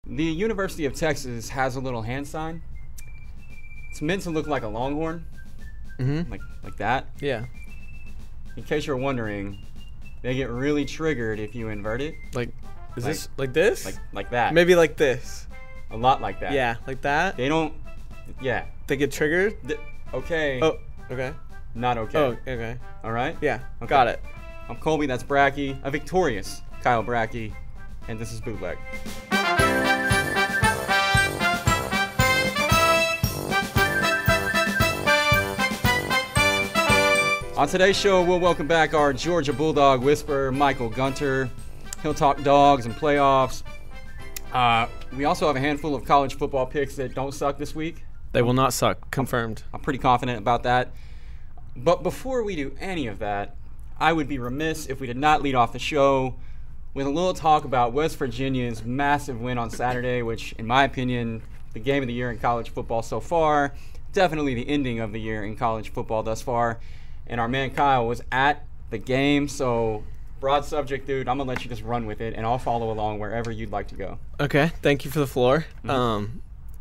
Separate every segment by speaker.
Speaker 1: the University of Texas has a little hand sign. It's meant to look like a longhorn, like that.
Speaker 2: Yeah.
Speaker 1: In case you're wondering, they get really triggered if you invert it.
Speaker 2: Like, is this like this?
Speaker 1: Like that.
Speaker 2: Maybe like this.
Speaker 1: A lot like that.
Speaker 2: Yeah, like that.
Speaker 1: They don't. Yeah.
Speaker 2: They get triggered.
Speaker 1: Okay.
Speaker 2: Oh, okay.
Speaker 1: Not okay.
Speaker 2: Oh, okay.
Speaker 1: All right.
Speaker 2: Yeah.
Speaker 1: Okay.
Speaker 2: Got it.
Speaker 1: I'm Colby. That's Bratke. A victorious Kyle Bratke, and this is Bootleg. On today's show, we'll welcome back our Georgia Bulldog whisperer, Michael Gunter. He'll talk dogs and playoffs. We also have a handful of college football picks that don't suck this week.
Speaker 2: They will not suck. Confirmed.
Speaker 1: I'm pretty confident about that. But before we do any of that, I would be remiss if we did not lead off the show with a little talk about West Virginia's massive win on Saturday, which, in my opinion, the game of the year in college football so far, definitely the ending of the year in college football thus far. And our man Kyle was at the game, so broad subject, dude. I'm going to let you just run with it, and I'll follow along wherever you'd like to go.
Speaker 2: Okay, thank you for the floor.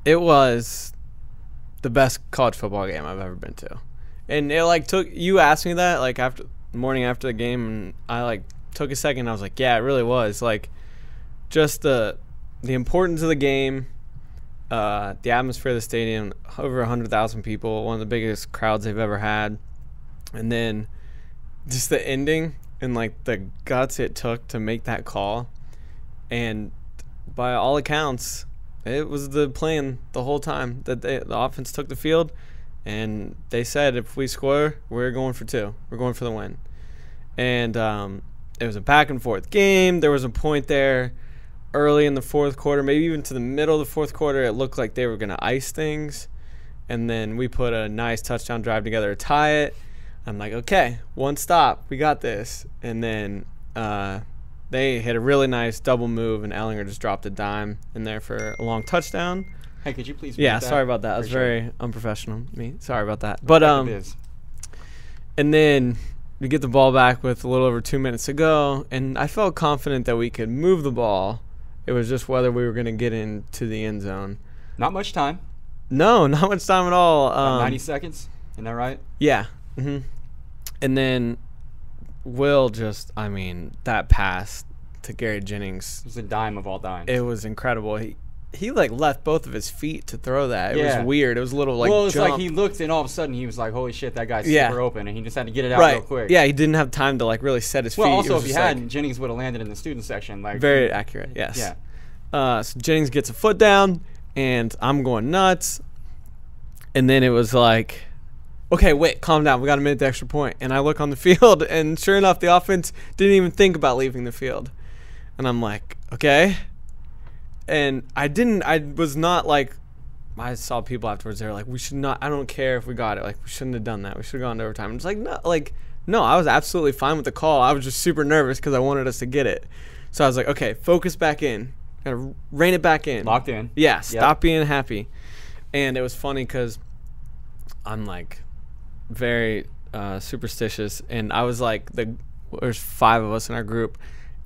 Speaker 2: It was the best college football game I've ever been to. And it, took – you asked me that, after the morning after the game, and I, took a second, and I was like, yeah, it really was. Just the importance of the game, the atmosphere of the stadium, over 100,000 people, one of the biggest crowds they've ever had. And then just the ending and the guts it took to make that call. And by all accounts, it was the plan the whole time that the offense took the field. And they said, if we score, we're going for two. We're going for the win. And it was a back and forth game. There was a point there early in the fourth quarter, maybe even to the middle of the fourth quarter. It looked like they were going to ice things. And then we put a nice touchdown drive together to tie it. I'm like, okay, one stop. We got this. And then they hit a really nice double move, and Ellinger just dropped a dime in there for a long touchdown.
Speaker 1: Hey, could you please
Speaker 2: Yeah, sorry about that. That was very unprofessional of me. Sorry about that. But and then we get the ball back with a little over 2 minutes to go, and I felt confident that we could move the ball. It was just whether we were going to get into the end zone.
Speaker 1: Not much time.
Speaker 2: No, not much time at all.
Speaker 1: 90 seconds. Isn't that right?
Speaker 2: Yeah. Mm-hmm. And then Will that pass to Gary Jennings.
Speaker 1: It was a dime of all dimes.
Speaker 2: It was incredible. He left both of his feet to throw that. It was weird. It was a little
Speaker 1: well, it's
Speaker 2: jump.
Speaker 1: like he looked and all of a sudden he was like, holy shit, that guy's super open, and he just had to get it out real quick.
Speaker 2: Yeah, he didn't have time to really set his feet.
Speaker 1: Well, also if he had, Jennings would have landed in the student section.
Speaker 2: Very accurate, yes.
Speaker 1: Yeah.
Speaker 2: So Jennings gets a foot down, and I'm going nuts. And then it was like, okay, wait, calm down. We got to make the extra point. And I look on the field, and sure enough, the offense didn't even think about leaving the field. And I'm like, okay. And I was not I saw people afterwards, they were like, we should not, I don't care if we got it. We shouldn't have done that. We should have gone to overtime. I'm just no, I was absolutely fine with the call. I was just super nervous because I wanted us to get it. So I was like, okay, focus back in. Got to rein it back in.
Speaker 1: Locked in.
Speaker 2: Yeah, stop being happy. And it was funny because I'm very superstitious, and I was there's 5 of us in our group,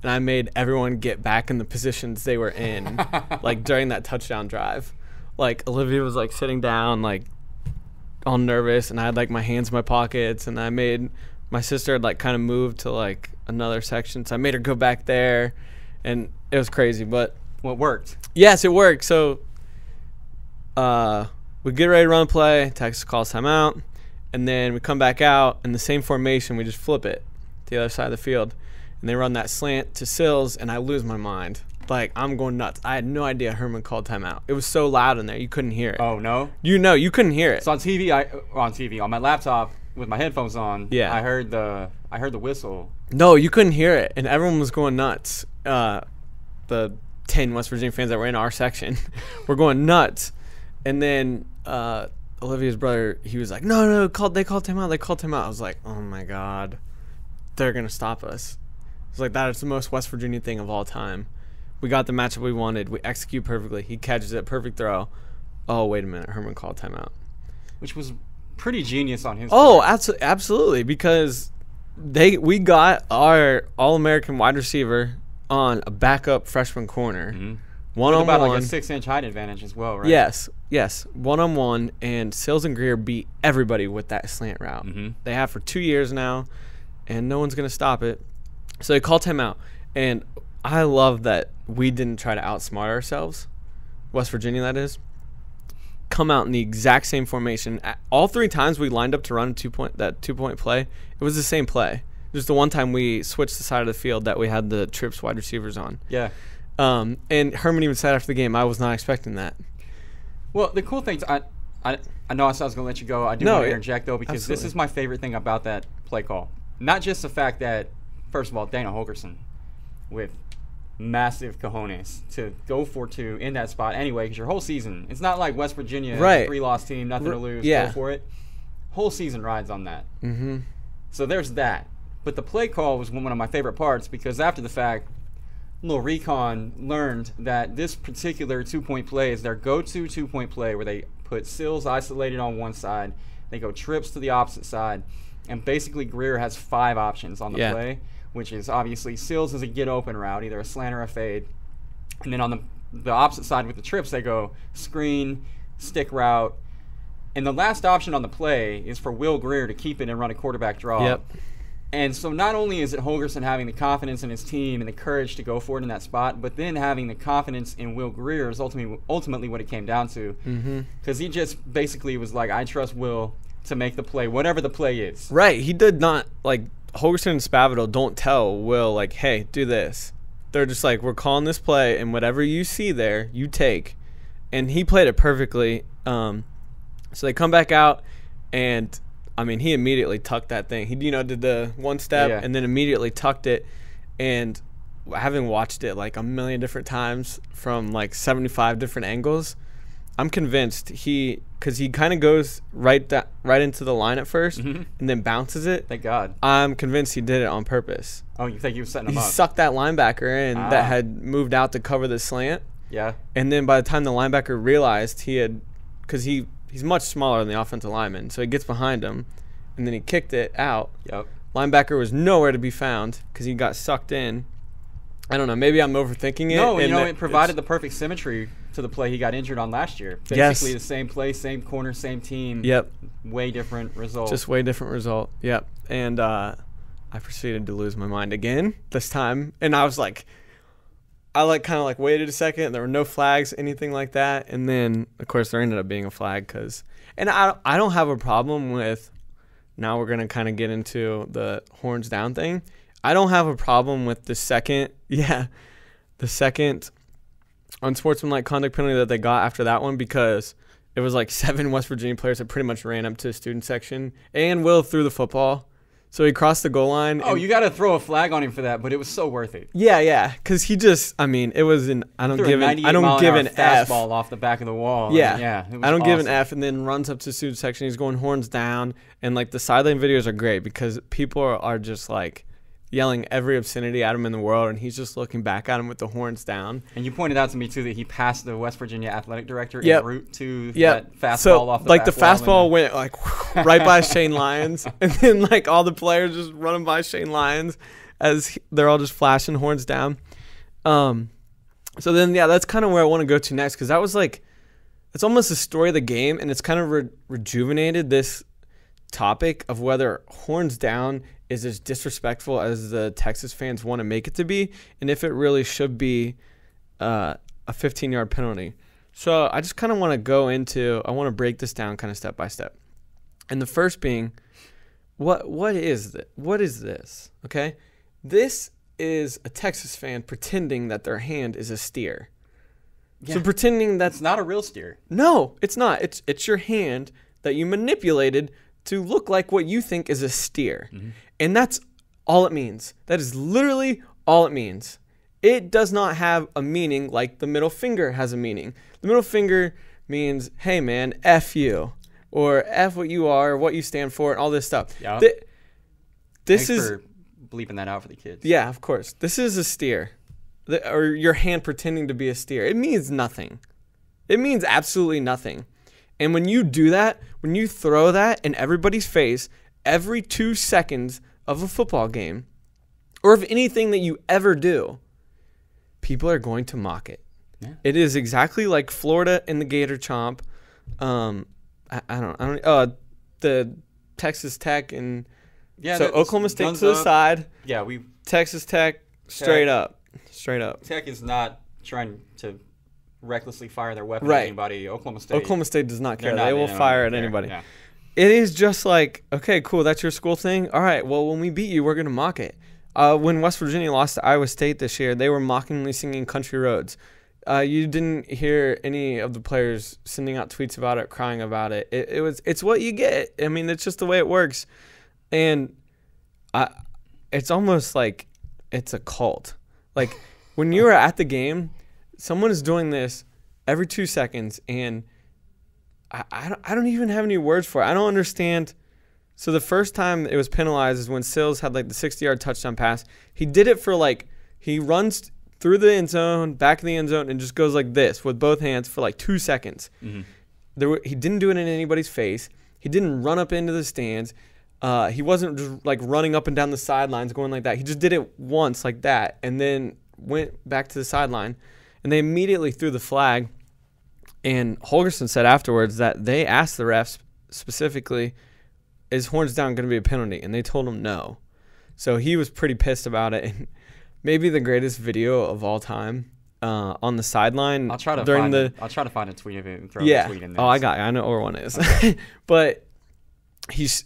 Speaker 2: and I made everyone get back in the positions they were in during that touchdown drive. Olivia was sitting down all nervous, and I had my hands in my pockets, and I made my sister had kind of moved to another section, so I made her go back there, and it was crazy, but
Speaker 1: well, it worked.
Speaker 2: Yes, it worked. So we get ready to run a play, Texas calls timeout. And then we come back out in the same formation. We just flip it to the other side of the field. And they run that slant to Sills, and I lose my mind. I'm going nuts. I had no idea Herman called timeout. It was so loud in there. You couldn't hear it.
Speaker 1: Oh, no?
Speaker 2: You couldn't hear it.
Speaker 1: So on my laptop with my headphones on, I heard the whistle.
Speaker 2: No, you couldn't hear it. And everyone was going nuts. The 10 West Virginia fans that were in our section were going nuts. And then Olivia's brother, he was like, no, they called timeout. I was like, oh my God, they're going to stop us. It's that is the most West Virginia thing of all time. We got the matchup we wanted. We execute perfectly. He catches it, perfect throw. Oh, wait a minute, Herman called timeout.
Speaker 1: Which was pretty genius on his
Speaker 2: part. Absolutely, because we got our All-American wide receiver on a backup freshman corner One-on-one.
Speaker 1: About like a 6-inch height advantage as well, right?
Speaker 2: Yes. One-on-one, and Sills and Greer beat everybody with that slant route.
Speaker 1: Mm-hmm.
Speaker 2: They have for 2 years now, and no one's going to stop it. So they call timeout. And I love that we didn't try to outsmart ourselves. West Virginia, that is. Come out in the exact same formation. All 3 times we lined up to run that 2-point play, it was the same play. Just the one time we switched the side of the field that we had the trips wide receivers on.
Speaker 1: Yeah.
Speaker 2: And Herman even said after the game, I was not expecting that.
Speaker 1: Well, the cool thing, I know I was going to let you go. I do want to interject, though, because
Speaker 2: absolutely.
Speaker 1: This is my favorite thing about that play call. Not just the fact that, first of all, Dana Holgorsen with massive cojones to go for 2 in that spot anyway, because your whole season, it's not like West Virginia,
Speaker 2: right.
Speaker 1: 3-loss team, nothing to lose,
Speaker 2: yeah.
Speaker 1: go for it. Whole season rides on that.
Speaker 2: Mm-hmm.
Speaker 1: So there's that. But the play call was one of my favorite parts because after the fact, little recon learned that this particular 2-point play is their go-to 2-point play where they put Sills isolated on one side, they go trips to the opposite side, and basically Greer has 5 options on the play, which is obviously Sills is a get-open route, either a slant or a fade. And then on the opposite side with the trips, they go screen, stick route. And the last option on the play is for Will Greer to keep it and run a quarterback draw.
Speaker 2: Yep.
Speaker 1: And so not only is it Holgorsen having the confidence in his team and the courage to go for it in that spot, but then having the confidence in Will Greer is ultimately what it came down to. Because he just basically was like, I trust Will to make the play, whatever the play is.
Speaker 2: Right. He did not, like, Holgorsen and Spavital don't tell Will, like, hey, do this. They're just like, we're calling this play, and whatever you see there, you take. And he played it perfectly. So they come back out, and I mean, he immediately tucked that thing. He, did the one step and then immediately tucked it. And having watched it like a million different times from like 75 different angles, I'm convinced because he kind of goes right into the line at first and then bounces it.
Speaker 1: Thank God.
Speaker 2: I'm convinced he did it on purpose.
Speaker 1: Oh, you think he was setting him up?
Speaker 2: He sucked that linebacker in that had moved out to cover the slant.
Speaker 1: Yeah.
Speaker 2: And then by the time the linebacker realized because he's much smaller than the offensive lineman, so he gets behind him, and then he kicked it out.
Speaker 1: Yep.
Speaker 2: Linebacker was nowhere to be found because he got sucked in. I don't know. Maybe I'm overthinking it.
Speaker 1: No, it provided the perfect symmetry to the play he got injured on last year. Basically the same play, same corner, same team.
Speaker 2: Yep.
Speaker 1: Way different result.
Speaker 2: Just way different result. Yep. And I proceeded to lose my mind again this time, and I was like, kind of waited a second, and there were no flags, anything like that. And then, of course, there ended up being a flag and I don't have a problem with, now we're going to kind of get into the horns down thing. I don't have a problem with the second unsportsmanlike conduct penalty that they got after that one, because it was like 7 West Virginia players that pretty much ran up to the student section, and Will threw the football. So he crossed the goal line.
Speaker 1: Oh, you got to throw a flag on him for that, but it was so worth it.
Speaker 2: Yeah, because he just, it was I don't give an F.
Speaker 1: Fastball off the back of the wall.
Speaker 2: Yeah,
Speaker 1: it was
Speaker 2: I don't give an
Speaker 1: awesome.
Speaker 2: F, and then runs up to the student section. He's going horns down, and the sideline videos are great because people are just yelling every obscenity at him in the world, and he's just looking back at him with the horns down.
Speaker 1: And you pointed out to me, too, that he passed the West Virginia athletic director en route to that fastball
Speaker 2: so,
Speaker 1: off the back
Speaker 2: the fastball went, right by Shane Lyons, and then, all the players just running by Shane Lyons as they're all just flashing horns down. So then, that's kind of where I want to go to next, because that was, it's almost the story of the game, and it's kind of rejuvenated this topic of whether horns down is as disrespectful as the Texas fans want to make it to be, and if it really should be a 15-yard penalty. So I just kind of want to I want to break this down kind of step by step. And the first being, what is this? Okay? This is a Texas fan pretending that their hand is a steer. Yeah. So pretending that's
Speaker 1: not a real steer.
Speaker 2: No, it's not. It's your hand that you manipulated to look like what you think is a steer. Mm-hmm. And that's all it means. That is literally all it means. It does not have a meaning like the middle finger has a meaning. The middle finger means, hey, man, F you, or F what you are, or what you stand for, and all this stuff.
Speaker 1: Yeah.
Speaker 2: Thanks
Speaker 1: for bleeping that out for the kids.
Speaker 2: Yeah, of course. This is a steer, or your hand pretending to be a steer. It means nothing. It means absolutely nothing. And when you do that, when you throw that in everybody's face every 2 seconds of a football game, or of anything that you ever do, people are going to mock it. Yeah. It is exactly like Florida in the Gator Chomp. The Texas Tech and Oklahoma State to the side.
Speaker 1: Yeah,
Speaker 2: Texas Tech straight up.
Speaker 1: Tech is not trying to recklessly fire their weapon at anybody. Oklahoma State
Speaker 2: does not care. They will fire at anybody.
Speaker 1: Yeah.
Speaker 2: It is just like, okay, cool, that's your school thing. All right, well, when we beat you, we're going to mock it. When West Virginia lost to Iowa State this year, they were mockingly singing Country Roads. You didn't hear any of the players sending out tweets about it, crying about it. It's what you get. I mean, it's just the way it works. And it's almost like it's a cult. Like, when you were at the game, someone is doing this every 2 seconds, and I don't even have any words for it. I don't understand. So the first time it was penalized is when Sills had like the 60-yard touchdown pass. He did it for he runs through the end zone, back in the end zone, and just goes like this with both hands for like 2 seconds. Mm-hmm. He didn't do it in anybody's face. He didn't run up into the stands. He wasn't just like running up and down the sidelines going like that. He just did it once like that and then went back to the sideline. And they immediately threw the flag. And Holgerson said afterwards that they asked the refs specifically, is horns down going to be a penalty? And they told him no. So he was pretty pissed about it. And maybe the greatest video of all time on the sideline.
Speaker 1: I'll try to find a tweet of it and throw a tweet in there.
Speaker 2: Oh, I know where one is. Okay. But he's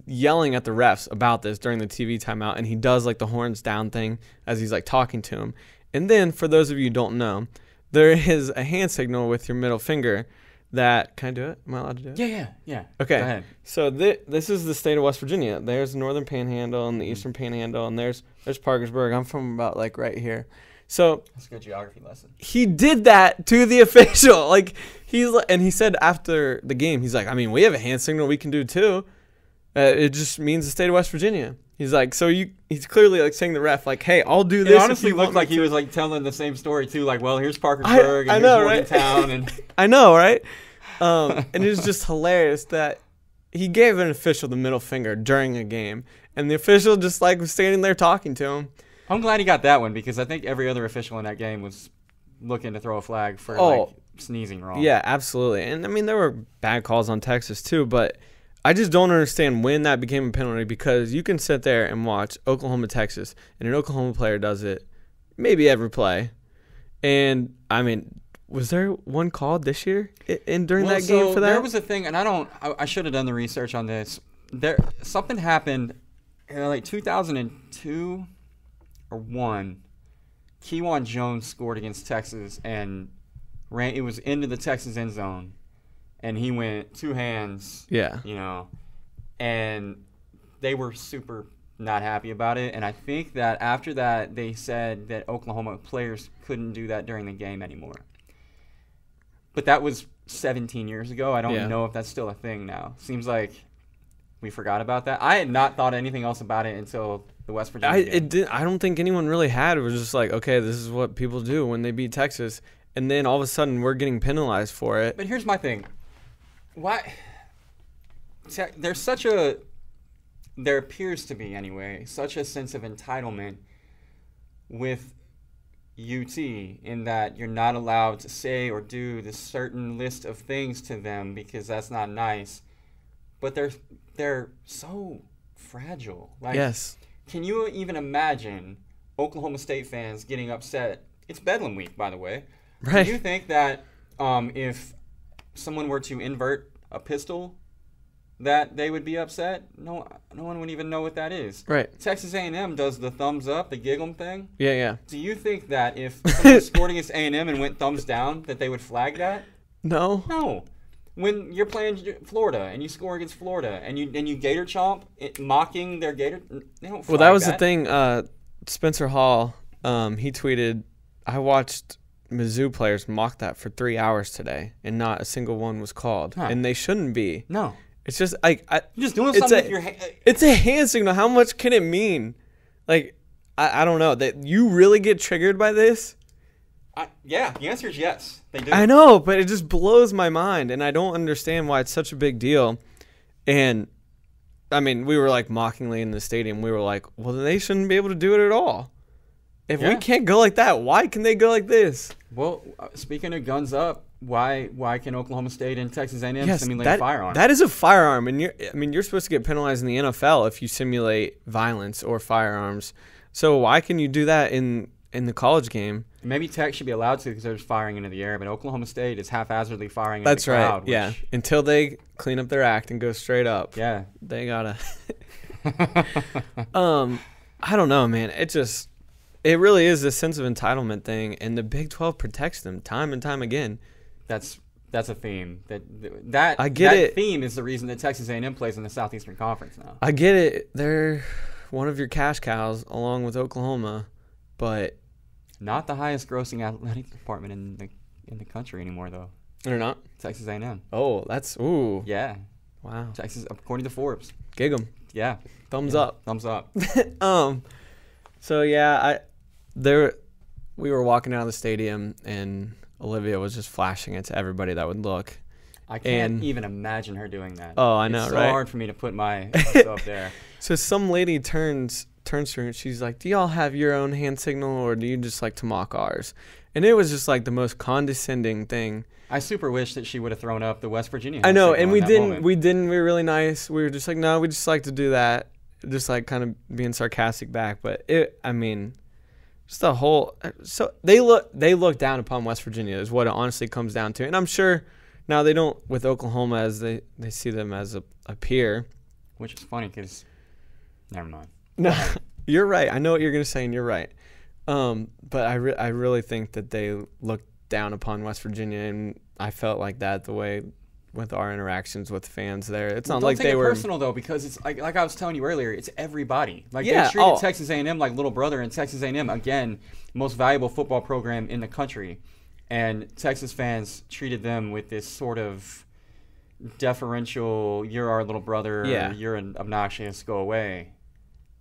Speaker 2: yelling at the refs about this during the TV timeout, and he does like the horns down thing as he's like talking to him. And then, for those of you who don't know, there is a hand signal with your middle finger that – can I do it? Am I allowed to do
Speaker 1: it? Yeah.
Speaker 2: Okay.
Speaker 1: Go ahead.
Speaker 2: So this is the state of West Virginia. There's the northern panhandle and the eastern panhandle, and there's Parkersburg. I'm from about like right here. So
Speaker 1: that's a good geography lesson.
Speaker 2: He did that to the official. And he said after the game, he's like, I mean, we have a hand signal we can do too. It just means the state of West Virginia. He's like, he's clearly like saying to the ref, like, hey, I'll do this.
Speaker 1: It honestly looked like he was like telling the same story too. Like, well, here's Parkersburg and here's Morgantown. And
Speaker 2: I know, right? And it was just hilarious that he gave an official the middle finger during a game, and the official just like was standing there talking to him.
Speaker 1: I'm glad he got that one because I think every other official in that game was looking to throw a flag for like sneezing wrong.
Speaker 2: Yeah, absolutely. And I mean, there were bad calls on Texas too, but I just don't understand when that became a penalty because you can sit there and watch Oklahoma, Texas, and an Oklahoma player does it maybe every play. And, I mean, was there one called this year during that game for that?
Speaker 1: There was a thing, and I should have done the research on this. Something happened in like 2002 or 1. Kewan Jones scored against Texas and it was into the Texas end zone. And he went 2 hands, and they were super not happy about it. And I think that after that, they said that Oklahoma players couldn't do that during the game anymore. But that was 17 years ago. I don't know if that's still a thing now. Seems like we forgot about that. I had not thought anything else about it until the West Virginia game.
Speaker 2: I don't think anyone really had. It was just like, okay, this is what people do when they beat Texas. And then all of a sudden, we're getting penalized for it.
Speaker 1: But here's my thing. Why? There appears to be anyway, such a sense of entitlement with UT in that you're not allowed to say or do this certain list of things to them because that's not nice. But they're so fragile. Like,
Speaker 2: yes.
Speaker 1: Can you even imagine Oklahoma State fans getting upset? It's Bedlam Week, by the way.
Speaker 2: Right.
Speaker 1: Do you think that if someone were to invert a pistol, that they would be upset? No one would even know what that is.
Speaker 2: Right.
Speaker 1: Texas A&M does the thumbs up, the giggle thing.
Speaker 2: Yeah.
Speaker 1: Do you think that if someone scored against A&M and went thumbs down, that they would flag that?
Speaker 2: No.
Speaker 1: When you're playing Florida and you score against Florida and you gator chomp, mocking their gator, they don't flag that.
Speaker 2: Well, that was the thing. Spencer Hall, he tweeted, I watched Mizzou players mock that for 3 hours today, and not a single one was called. Huh. And they shouldn't be.
Speaker 1: No.
Speaker 2: It's just
Speaker 1: you're just doing something with your hand.
Speaker 2: It's a hand signal. How much can it mean? Like, I don't know. That you really get triggered by this?
Speaker 1: Yeah, the answer is yes. They do.
Speaker 2: I know, but it just blows my mind, and I don't understand why it's such a big deal. And, I mean, we were like mockingly in the stadium. We were like, well, they shouldn't be able to do it at all. If we can't go like that, why can they go like this?
Speaker 1: Well, speaking of guns up, why can Oklahoma State and Texas A&M simulate a firearm?
Speaker 2: That is a firearm, and you're supposed to get penalized in the NFL if you simulate violence or firearms. So why can you do that in the college game?
Speaker 1: Maybe Tech should be allowed to because they're firing into the air, but Oklahoma State is haphazardly firing into
Speaker 2: That's
Speaker 1: the crowd.
Speaker 2: right. Yeah, until they clean up their act and go straight up.
Speaker 1: Yeah,
Speaker 2: they gotta. I don't know, man. It really is a sense of entitlement thing, and the Big 12 protects them time and time again.
Speaker 1: That's a theme. That
Speaker 2: I get it.
Speaker 1: Theme is the reason that Texas A&M plays in the Southeastern Conference now.
Speaker 2: I get it. They're one of your cash cows, along with Oklahoma, but
Speaker 1: not the highest grossing athletic department in the country anymore, though.
Speaker 2: They're not?
Speaker 1: Texas A&M.
Speaker 2: Oh, ooh.
Speaker 1: Yeah.
Speaker 2: Wow.
Speaker 1: Texas, according to Forbes.
Speaker 2: Gig 'em.
Speaker 1: Yeah.
Speaker 2: Thumbs up.
Speaker 1: Thumbs up.
Speaker 2: So yeah, we were walking out of the stadium and Olivia was just flashing it to everybody that would look.
Speaker 1: I can't even imagine her doing that.
Speaker 2: Oh, I know,
Speaker 1: it's
Speaker 2: right?
Speaker 1: so hard for me to put myself there.
Speaker 2: So some lady turns to her and she's like, "Do y'all have your own hand signal, or do you just like to mock ours?" And it was just like the most condescending thing.
Speaker 1: I super wish that she would have thrown up the West Virginia.
Speaker 2: I know, and we didn't.
Speaker 1: Moment.
Speaker 2: We didn't. We were really nice. We were just like, no, we just like to do that, just like kind of being sarcastic back. But just the whole. So they look down upon West Virginia is what it honestly comes down to, and I'm sure now they don't with Oklahoma as they see them as a peer.
Speaker 1: Which is funny because, never mind.
Speaker 2: No, you're right. I know what you're gonna say, and you're right. But I really think that they look down upon West Virginia, and I felt like that the way with our interactions with fans there. It's not like they were
Speaker 1: personal though, because it's like I was telling you earlier, it's everybody. Like
Speaker 2: they
Speaker 1: treated Texas A&M like little brother, and Texas A&M again, most valuable football program in the country, and Texas fans treated them with this sort of deferential, "You're our little brother,
Speaker 2: yeah.
Speaker 1: You're obnoxious, go away."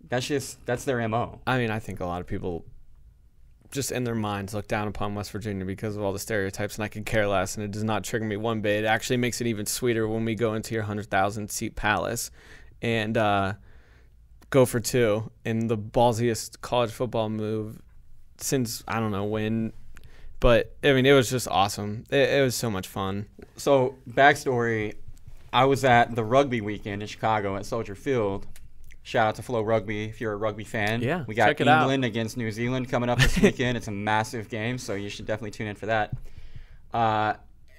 Speaker 1: That's their MO.
Speaker 2: I mean, I think a lot of people just in their minds look down upon West Virginia because of all the stereotypes, and I could care less, and it does not trigger me one bit. It actually makes it even sweeter when we go into your 100,000-seat palace and go for two in the ballsiest college football move since I don't know when. But, I mean, it was just awesome. It was so much fun.
Speaker 1: So, backstory, I was at the rugby weekend in Chicago at Soldier Field. Shout out to Flo Rugby if you're a rugby fan.
Speaker 2: Yeah,
Speaker 1: we got
Speaker 2: check it
Speaker 1: England
Speaker 2: out.
Speaker 1: Against New Zealand coming up this weekend. It's a massive game, so you should definitely tune in for that.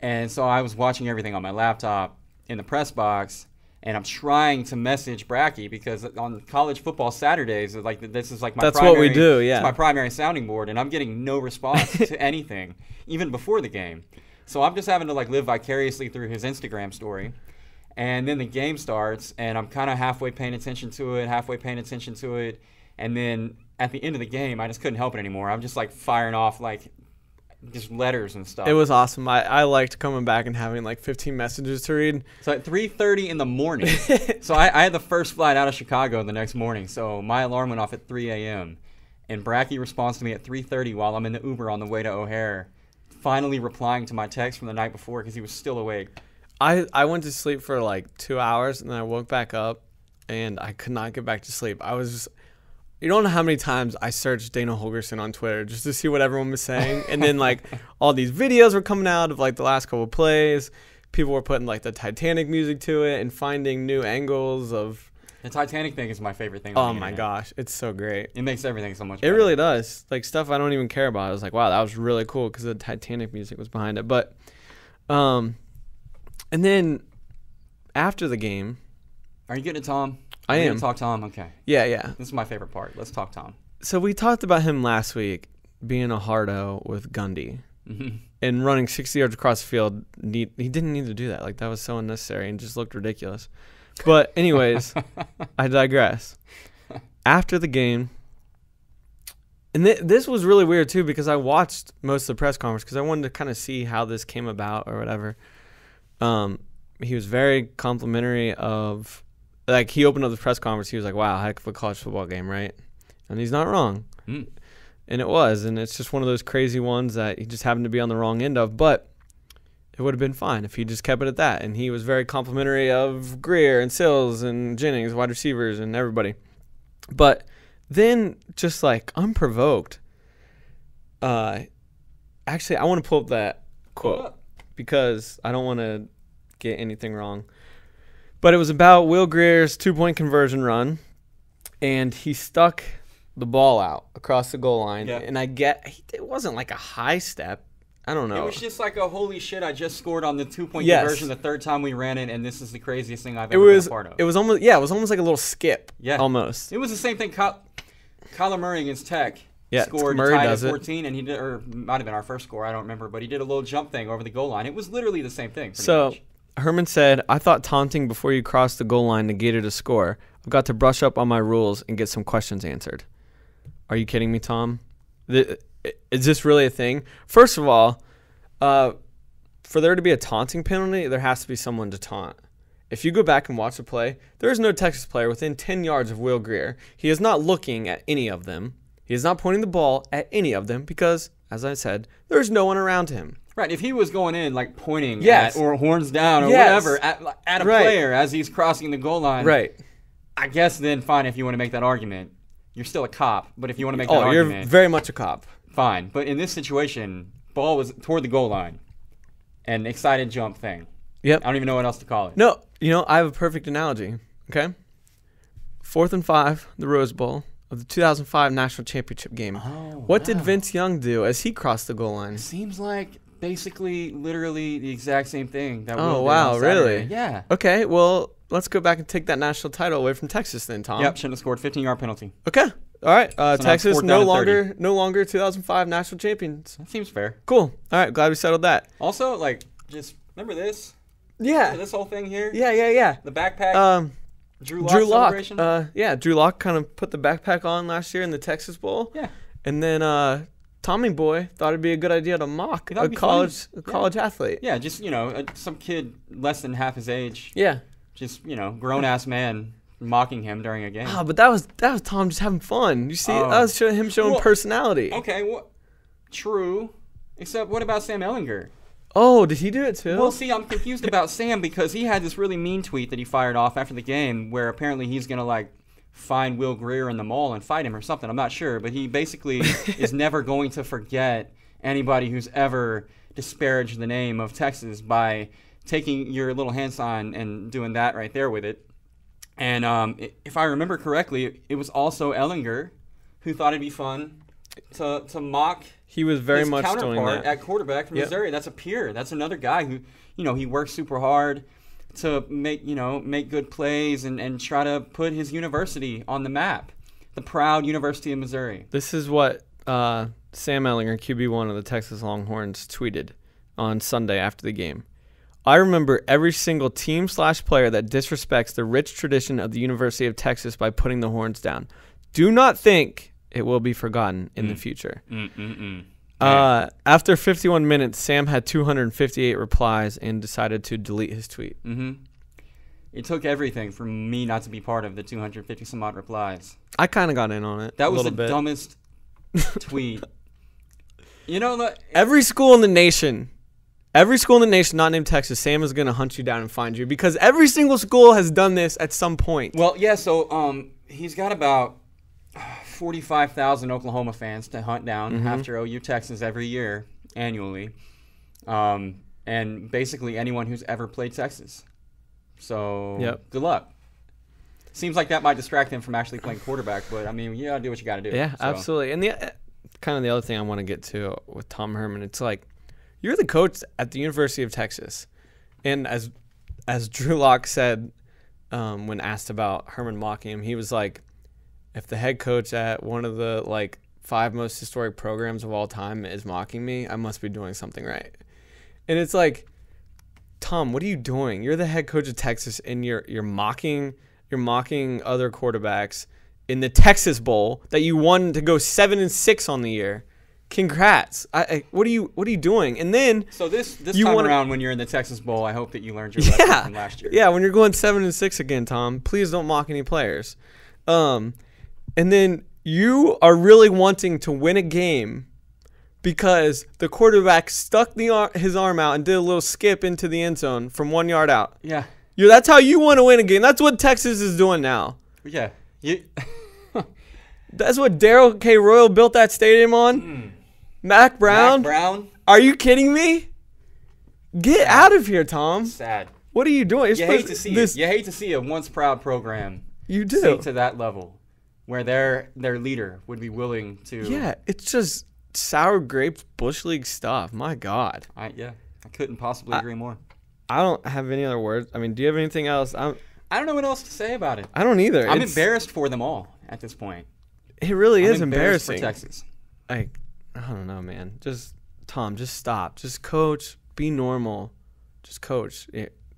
Speaker 1: And so I was watching everything on my laptop in the press box, and I'm trying to message Bratke because on college football Saturdays, this is like my
Speaker 2: That's
Speaker 1: primary,
Speaker 2: what we do, yeah.
Speaker 1: It's my primary sounding board, and I'm getting no response to anything, even before the game. So I'm just having to live vicariously through his Instagram story. And then the game starts, and I'm kind of halfway paying attention to it, and then at the end of the game, I just couldn't help it anymore. I'm just firing off just letters and stuff.
Speaker 2: It was awesome. I liked coming back and having 15 messages to read.
Speaker 1: So at 3:30 in the morning, so I had the first flight out of Chicago the next morning, so my alarm went off at 3 a.m. And Bratke responds to me at 3:30 while I'm in the Uber on the way to O'Hare, finally replying to my text from the night before because he was still awake.
Speaker 2: I went to sleep for 2 hours, and then I woke back up, and I could not get back to sleep. I was just, you don't know how many times I searched Dana Holgerson on Twitter just to see what everyone was saying. And then all these videos were coming out of the last couple of plays. People were putting the Titanic music to it and finding new angles of.
Speaker 1: The Titanic thing is my favorite thing.
Speaker 2: Oh my gosh, it's so great.
Speaker 1: It makes everything so much better.
Speaker 2: It really does. Stuff I don't even care about. I was like, wow, that was really cool because the Titanic music was behind it. But, and then after the game.
Speaker 1: Are you getting to Tom?
Speaker 2: I am.
Speaker 1: Talk Tom? Okay.
Speaker 2: Yeah.
Speaker 1: This is my favorite part. Let's talk Tom.
Speaker 2: So we talked about him last week being a hardo with Gundy and running 60 yards across the field. He didn't need to do that. That was so unnecessary and just looked ridiculous. But anyways, I digress. After the game, and this was really weird too because I watched most of the press conference because I wanted to kind of see how this came about or whatever. He was very complimentary of, he opened up the press conference. He was like, wow, heck of a college football game, right? And he's not wrong. And it was. And it's just one of those crazy ones that he just happened to be on the wrong end of. But it would have been fine if he just kept it at that. And he was very complimentary of Greer and Sills and Jennings, wide receivers, and everybody. But then just unprovoked, Actually, I want to pull up that quote because I don't want to get anything wrong. But it was about Will Greer's 2-point conversion run, and he stuck the ball out across the goal line.
Speaker 1: Yeah.
Speaker 2: And it wasn't like a high step. I don't know.
Speaker 1: It was just like a holy shit, I just scored on the 2-point
Speaker 2: Yes.
Speaker 1: conversion the third time we ran it, and this is the craziest thing I've ever been a part of.
Speaker 2: It was almost like a little skip.
Speaker 1: Yeah.
Speaker 2: Almost.
Speaker 1: It was the same thing Kyler Murray against Tech.
Speaker 2: Yeah,
Speaker 1: Scored
Speaker 2: Murray
Speaker 1: tied
Speaker 2: does
Speaker 1: at
Speaker 2: it.
Speaker 1: 14, and he did, or might have been our first score, I don't remember, but he did a little jump thing over the goal line. It was literally the same thing.
Speaker 2: So
Speaker 1: Much.
Speaker 2: Herman said, "I thought taunting before you crossed the goal line negated a score. I've got to brush up on my rules and get some questions answered." Are you kidding me, Tom? Is this really a thing? First of all, for there to be a taunting penalty, there has to be someone to taunt. If you go back and watch the play, there is no Texas player within 10 yards of Will Greer. He is not looking at any of them. He is not pointing the ball at any of them because, as I said, there's no one around him.
Speaker 1: Right, if he was going in, like pointing
Speaker 2: Yes.
Speaker 1: at, or horns down or
Speaker 2: Yes.
Speaker 1: whatever at a
Speaker 2: Right.
Speaker 1: player as he's crossing the goal line,
Speaker 2: Right.
Speaker 1: I guess then fine if you want to make that argument. You're still a cop, but if you want to make that
Speaker 2: Oh, you're
Speaker 1: argument,
Speaker 2: very much a cop.
Speaker 1: fine. But in this situation, ball was toward the goal line. An excited jump thing.
Speaker 2: Yep.
Speaker 1: I don't even know what else to call it.
Speaker 2: No, I have a perfect analogy. Okay, 4th and 5, the Rose Bowl of the 2005 National Championship game.
Speaker 1: Oh,
Speaker 2: What did
Speaker 1: wow.
Speaker 2: Vince Young do as he crossed the goal line?
Speaker 1: Seems like basically, literally the exact same thing that Will
Speaker 2: Oh
Speaker 1: did
Speaker 2: wow,
Speaker 1: on Saturday.
Speaker 2: really?
Speaker 1: Yeah.
Speaker 2: Okay, well, let's go back and take that national title away from Texas then, Tom.
Speaker 1: Yep, shouldn't have scored. 15-yard penalty.
Speaker 2: Okay. All right.
Speaker 1: now it's
Speaker 2: Texas
Speaker 1: 4th
Speaker 2: no
Speaker 1: down and
Speaker 2: longer 2005 national champions.
Speaker 1: That seems fair.
Speaker 2: Cool. All right. Glad we settled that.
Speaker 1: Also, like, just remember this?
Speaker 2: Yeah.
Speaker 1: Remember this whole thing here?
Speaker 2: Yeah.
Speaker 1: The backpack. Drew Lock celebration?
Speaker 2: Drew Lock kind of put the backpack on last year in the Texas Bowl.
Speaker 1: Yeah.
Speaker 2: And then Tommy Boy thought it'd be a good idea to mock
Speaker 1: thought
Speaker 2: a
Speaker 1: it'd be
Speaker 2: college athlete.
Speaker 1: Yeah, just, some kid less than half his age.
Speaker 2: Yeah.
Speaker 1: Just, grown-ass man mocking him during a game.
Speaker 2: Oh, but that was Tom just having fun. You see, that was him showing personality.
Speaker 1: Okay, well, true. Except what about Sam Ehlinger?
Speaker 2: Oh, did he do it too?
Speaker 1: Well, see, I'm confused about Sam because he had this really mean tweet that he fired off after the game where apparently he's going to, find Will Greer in the mall and fight him or something. I'm not sure. But he basically is never going to forget anybody who's ever disparaged the name of Texas by taking your little hand sign and doing that right there with it. And if I remember correctly, it was also Ehlinger who thought it'd be fun to mock
Speaker 2: he was very
Speaker 1: his
Speaker 2: much doing
Speaker 1: counterpart
Speaker 2: that
Speaker 1: at quarterback from
Speaker 2: Yep.
Speaker 1: Missouri. That's a peer. That's another guy who, he works super hard to make good plays and try to put his university on the map. The proud University of Missouri.
Speaker 2: This is what Sam Ehlinger, QB1 of the Texas Longhorns, tweeted on Sunday after the game. "I remember every single team/player that disrespects the rich tradition of the University of Texas by putting the horns down. Do not think it will be forgotten in the future." After 51 minutes, Sam had 258 replies and decided to delete his tweet.
Speaker 1: It took everything for me not to be part of the 250 some odd replies.
Speaker 2: I kind of got in on it.
Speaker 1: That was
Speaker 2: a
Speaker 1: the
Speaker 2: bit.
Speaker 1: dumbest tweet.
Speaker 2: Every school in the nation not named Texas, Sam is going to hunt you down and find you because every single school has done this at some point.
Speaker 1: Well, yeah, so he's got about 45,000 Oklahoma fans to hunt down after OU Texas every year, annually. And basically anyone who's ever played Texas. So, Good luck. Seems like that might distract him from actually playing quarterback, but, you got to do what you got to do.
Speaker 2: Yeah, absolutely. And the other thing I want to get to with Tom Herman, it's like, you're the coach at the University of Texas. And as Drew Lock said when asked about Herman mocking him, he was like, if the head coach at one of the 5 most historic programs of all time is mocking me, I must be doing something right. And it's like, Tom, what are you doing? You're the head coach of Texas, and you're mocking other quarterbacks in the Texas Bowl that you won to go 7-6 on the year. Congrats! What are you doing? And then
Speaker 1: this time around, when you're in the Texas Bowl, I hope that you learned your lesson from last year.
Speaker 2: Yeah, when you're going 7-6 again, Tom, please don't mock any players. And then you are really wanting to win a game because the quarterback stuck his arm out and did a little skip into the end zone from 1 yard out.
Speaker 1: Yeah.
Speaker 2: That's how you want to win a game. That's what Texas is doing now.
Speaker 1: Yeah.
Speaker 2: That's what Darryl K. Royal built that stadium on. Mac Brown?
Speaker 1: Mac Brown?
Speaker 2: Are you kidding me? Get out of here, Tom.
Speaker 1: Sad.
Speaker 2: What are you doing?
Speaker 1: You hate to see it. You hate to see a once proud program sink to that level where their leader would be willing to.
Speaker 2: Yeah, it's just sour grapes bush league stuff. My God.
Speaker 1: I couldn't possibly agree more.
Speaker 2: I don't have any other words. I mean, do you have anything else?
Speaker 1: I don't know what else to say about it.
Speaker 2: I don't either.
Speaker 1: I'm embarrassed for them all at this point.
Speaker 2: It really is
Speaker 1: embarrassing
Speaker 2: embarrassing.
Speaker 1: For Texas.
Speaker 2: I don't know, man. Tom, just stop. Just coach. Be normal. Just coach.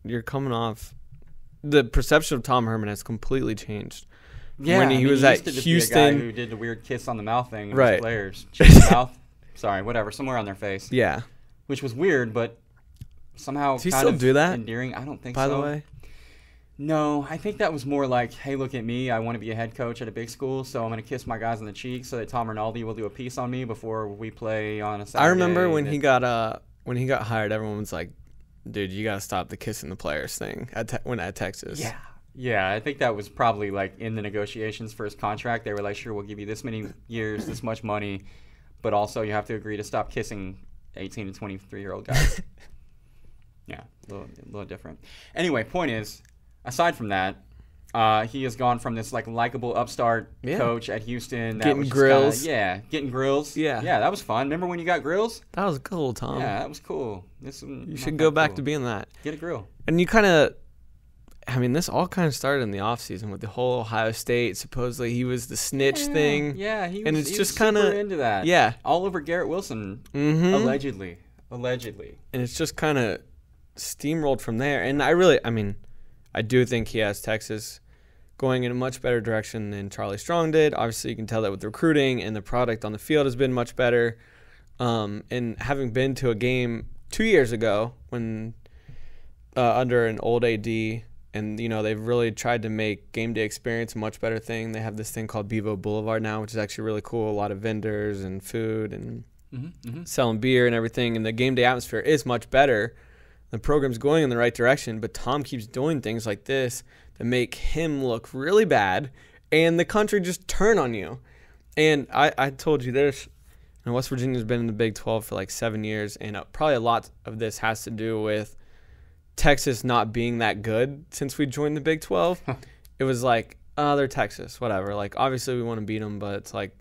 Speaker 2: You're coming off. The perception of Tom Herman has completely changed.
Speaker 1: Yeah,
Speaker 2: when he was at
Speaker 1: Houston,
Speaker 2: Houston,
Speaker 1: be a guy who did the weird kiss on the mouth thing with
Speaker 2: right.
Speaker 1: his players, cheek mouth, sorry, whatever, somewhere on their face.
Speaker 2: Yeah,
Speaker 1: which was weird, but somehow
Speaker 2: does he
Speaker 1: kind
Speaker 2: still
Speaker 1: of
Speaker 2: do that?
Speaker 1: Endearing. I don't think
Speaker 2: By
Speaker 1: so.
Speaker 2: the way,
Speaker 1: no, I think that was more like, hey, look at me, I want to be a head coach at a big school, so I'm gonna kiss my guys on the cheek so that Tom Rinaldi will do a piece on me before we play on a Saturday.
Speaker 2: I remember when he got hired, everyone was like, dude, you got to stop the kissing the players thing at Texas.
Speaker 1: Yeah, I think that was probably like in the negotiations for his contract. They were like, sure, we'll give you this many years, this much money, but also you have to agree to stop kissing 18 and 23-year-old guys. Yeah, a little different. Anyway, point is, aside from that, he has gone from this like likable upstart coach at Houston. That
Speaker 2: getting
Speaker 1: was
Speaker 2: grills.
Speaker 1: Getting grills. Yeah, that was fun. Remember when you got grills?
Speaker 2: That was cool, Tom.
Speaker 1: Yeah, that was cool.
Speaker 2: You should go back to being that.
Speaker 1: Get a grill.
Speaker 2: And you this all kind of started in the offseason with the whole Ohio State. Supposedly he was the snitch thing.
Speaker 1: Yeah, he was,
Speaker 2: and it's
Speaker 1: he
Speaker 2: just
Speaker 1: kind of
Speaker 2: into
Speaker 1: that.
Speaker 2: Yeah.
Speaker 1: All over Garrett Wilson, allegedly.
Speaker 2: And it's just kind of steamrolled from there. And I do think he has Texas going in a much better direction than Charlie Strong did. Obviously, you can tell that with recruiting, and the product on the field has been much better. And having been to a game 2 years ago when under an old AD, and they've really tried to make game day experience a much better thing. They have this thing called Bevo Boulevard now, which is actually really cool. A lot of vendors and food and selling beer and everything. And the game day atmosphere is much better. The program's going in the right direction, but Tom keeps doing things like this that make him look really bad, and the country just turn on you. And I told you this. West Virginia's been in the Big 12 for like 7 years, and probably a lot of this has to do with Texas not being that good since we joined the Big 12. It was like, oh, they're Texas, whatever. Like, obviously we want to beat them, but it's like,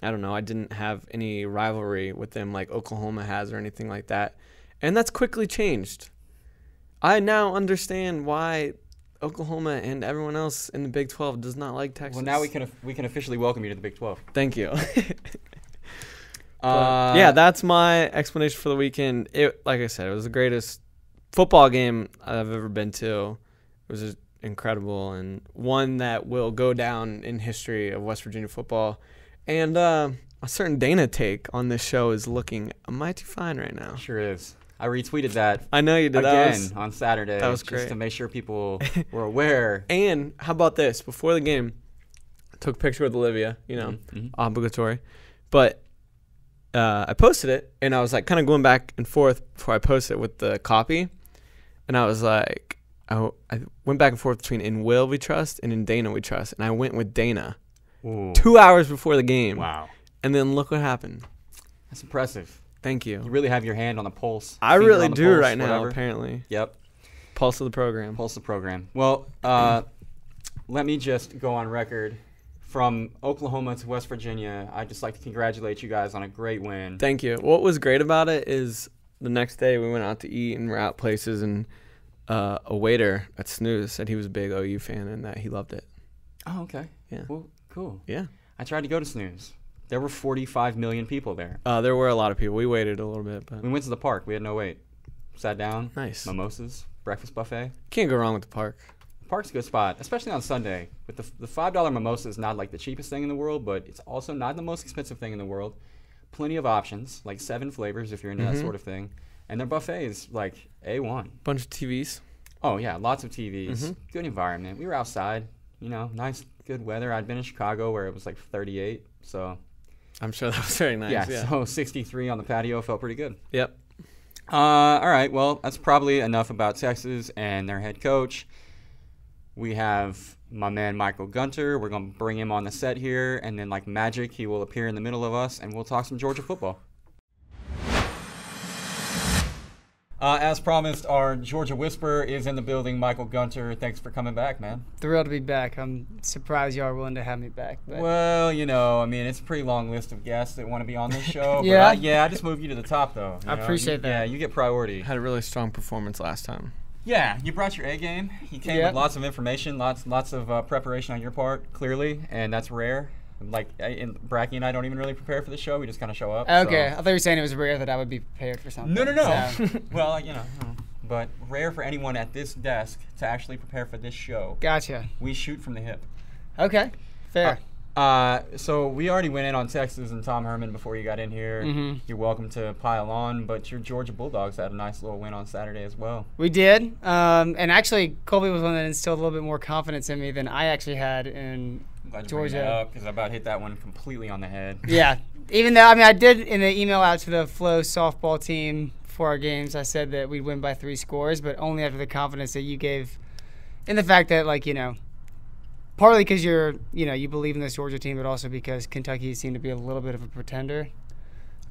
Speaker 2: I don't know. I didn't have any rivalry with them like Oklahoma has or anything like that. And that's quickly changed. I now understand why Oklahoma and everyone else in the Big 12 does not like Texas.
Speaker 1: Well, now we can officially welcome you to the Big 12.
Speaker 2: Thank you. That's my explanation for the weekend. Like I said, it was the greatest football game I've ever been to. It was just incredible, and one that will go down in history of West Virginia football. And a certain Dana take on this show is looking mighty fine right now.
Speaker 1: Sure is. I retweeted that.
Speaker 2: I know you did.
Speaker 1: Again on Saturday.
Speaker 2: That was great.
Speaker 1: Just to make sure people were aware.
Speaker 2: And how about this? Before the game, I took a picture with Olivia, obligatory. But I posted it, and I was like kind of going back and forth before I posted it with the copy. And I was like, I went back and forth between in Will we trust and in Dana we trust. And I went with Dana.
Speaker 1: Ooh.
Speaker 2: 2 hours before the game.
Speaker 1: Wow.
Speaker 2: And then look what happened.
Speaker 1: That's impressive.
Speaker 2: Thank you.
Speaker 1: You really have your hand on the pulse.
Speaker 2: I really do right now, apparently.
Speaker 1: Yep.
Speaker 2: Pulse of the program.
Speaker 1: Pulse of the program. Well, let me just go on record. From Oklahoma to West Virginia, I'd just like to congratulate you guys on a great win.
Speaker 2: Thank you. What was great about it is the next day we went out to eat and we're out places, and a waiter at Snooze said he was a big OU fan and that he loved it.
Speaker 1: Oh, okay.
Speaker 2: Yeah.
Speaker 1: Well, cool.
Speaker 2: Yeah.
Speaker 1: I tried to go to Snooze. There were 45 million people there.
Speaker 2: There were a lot of people. We waited a little bit, but
Speaker 1: we went to the park. We had no wait. Sat down.
Speaker 2: Nice.
Speaker 1: Mimosas, breakfast buffet.
Speaker 2: Can't go wrong with the park.
Speaker 1: The park's a good spot, especially on Sunday. With the $5 mimosa is not like the cheapest thing in the world, but it's also not the most expensive thing in the world. Plenty of options, like 7 flavors if you're into that sort of thing. And their buffet is like A1.
Speaker 2: Bunch of TVs.
Speaker 1: Oh, yeah, lots of TVs. Good environment. We were outside, nice, good weather. I'd been in Chicago where it was like 38, so...
Speaker 2: I'm sure that was very nice.
Speaker 1: Yeah, so 63 on the patio felt pretty good.
Speaker 2: Yep.
Speaker 1: All right, well, that's probably enough about Texas and their head coach. We have my man Michael Gunter. We're going to bring him on the set here, and then like magic, he will appear in the middle of us, and we'll talk some Georgia football. As promised, our Georgia Whisperer is in the building. Michael Gunter, thanks for coming back, man.
Speaker 3: Thrilled to be back. I'm surprised y'all are willing to have me back. But.
Speaker 1: Well, I mean, it's a pretty long list of guests that want to be on this show.
Speaker 3: Yeah?
Speaker 1: But I just moved you to the top, though.
Speaker 3: I appreciate that.
Speaker 1: Yeah, you get priority.
Speaker 2: Had a really strong performance last time.
Speaker 1: Yeah, you brought your A game. You came with lots of information, lots of preparation on your part, clearly, and that's rare. Like, Bratke and I don't even really prepare for the show. We just kind of show up.
Speaker 3: Okay,
Speaker 1: so.
Speaker 3: I thought you were saying it was rare that I would be prepared for something.
Speaker 1: No.
Speaker 3: So.
Speaker 1: Well, but rare for anyone at this desk to actually prepare for this show.
Speaker 3: Gotcha.
Speaker 1: We shoot from the hip.
Speaker 3: Okay, fair.
Speaker 1: So we already went in on Texas and Tom Herman before you got in here.
Speaker 3: Mm-hmm.
Speaker 1: You're welcome to pile on, but your Georgia Bulldogs had a nice little win on Saturday as well.
Speaker 3: We did, and actually Colby was one that instilled a little bit more confidence in me than I actually had in Georgia.
Speaker 1: Because I about hit that one completely on the head.
Speaker 3: Yeah, even though I did in the email out to the Flo softball team for our games, I said that we'd win by 3 scores, but only after the confidence that you gave, in the fact that partly because you believe in this Georgia team, but also because Kentucky seemed to be a little bit of a pretender.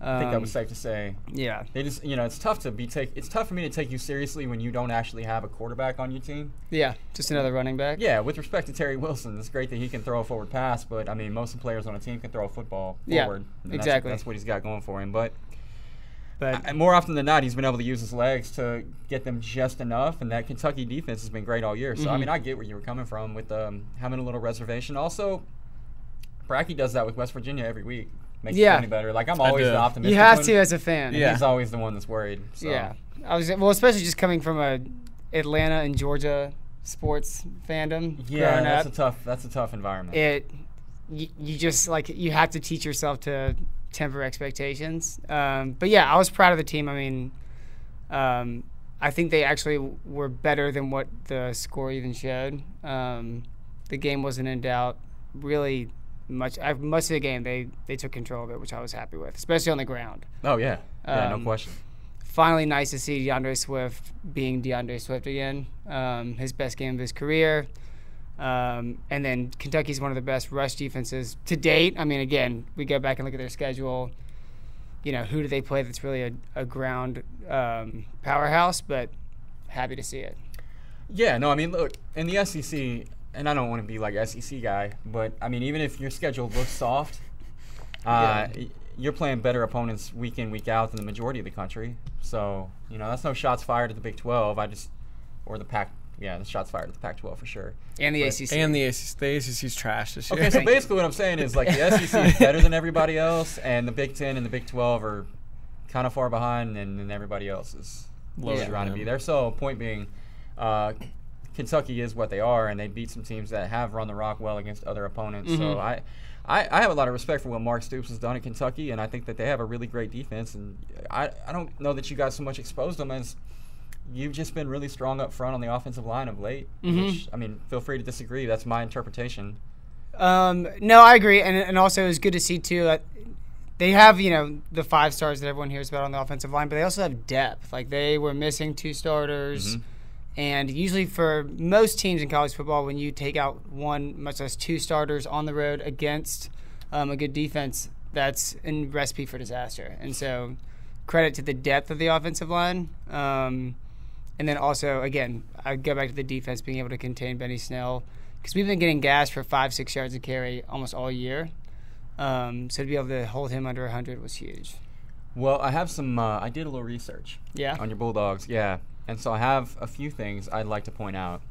Speaker 1: I think that was safe to say.
Speaker 3: Yeah.
Speaker 1: They just, it's tough to it's tough for me to take you seriously when you don't actually have a quarterback on your team.
Speaker 3: Yeah, just another running back.
Speaker 1: Yeah, with respect to Terry Wilson, it's great that he can throw a forward pass, but I mean, most of the players on a team can throw a football forward.
Speaker 3: Yeah, exactly.
Speaker 1: That's what he's got going for him. But more often than not, he's been able to use his legs to get them just enough, and that Kentucky defense has been great all year. So, I mean, I get where you were coming from with having a little reservation. Also, Bratke does that with West Virginia every week. Makes it any better. Like, I'm always the optimistic
Speaker 3: You have
Speaker 1: one,
Speaker 3: to as a fan.
Speaker 1: and he's always the one that's worried. So.
Speaker 3: Yeah. Especially just coming from a Atlanta and Georgia sports fandom.
Speaker 1: Yeah, that's a tough environment.
Speaker 3: You just, you have to teach yourself to temper expectations. But yeah, I was proud of the team. I mean, I think they actually were better than what the score even showed. The game wasn't in doubt. Really, much of the game they took control of it, which I was happy with, especially on the ground.
Speaker 1: Oh yeah, no question.
Speaker 3: Finally, nice to see DeAndre Swift being DeAndre Swift again. His best game of his career. And then Kentucky's one of the best rush defenses to date. I mean, again, we go back and look at their schedule. Who do they play that's really a ground powerhouse, but happy to see it.
Speaker 1: Yeah, no, I mean, look, in the SEC, and I don't want to be like SEC guy, but, I mean, even if your schedule looks soft, you're playing better opponents week in, week out than the majority of the country. So, that's no shots fired at the Big 12. Or the Pac. Yeah, the shots fired at the Pac-12 for sure.
Speaker 3: And the ACC.
Speaker 2: And the ACC. The ACC's trash this year.
Speaker 1: Okay, so basically what I'm saying is, the SEC is better than everybody else, and the Big 10 and the Big 12 are kind of far behind, and then everybody else is trying to be there. So, point being, Kentucky is what they are, and they beat some teams that have run the rock well against other opponents. Mm-hmm. So, I have a lot of respect for what Mark Stoops has done at Kentucky, and I think that they have a really great defense. And I don't know that you guys so much exposed them as you've just been really strong up front on the offensive line of late.
Speaker 3: Mm-hmm.
Speaker 1: Which, I mean, feel free to disagree. That's my interpretation.
Speaker 3: No, I agree. And also it was good to see, too, they have, the 5 stars that everyone hears about on the offensive line, but they also have depth. They were missing 2 starters. Mm-hmm. And usually for most teams in college football, when you take out 1, much less 2 starters on the road against a good defense, that's a recipe for disaster. And so credit to the depth of the offensive line. And then also, again, I go back to the defense being able to contain Benny Snell, because we've been getting gassed for 5-6 yards a carry almost all year. So to be able to hold him under 100 was huge.
Speaker 1: Well, I have some I did a little research on your Bulldogs. Yeah. And so I have a few things I'd like to point out.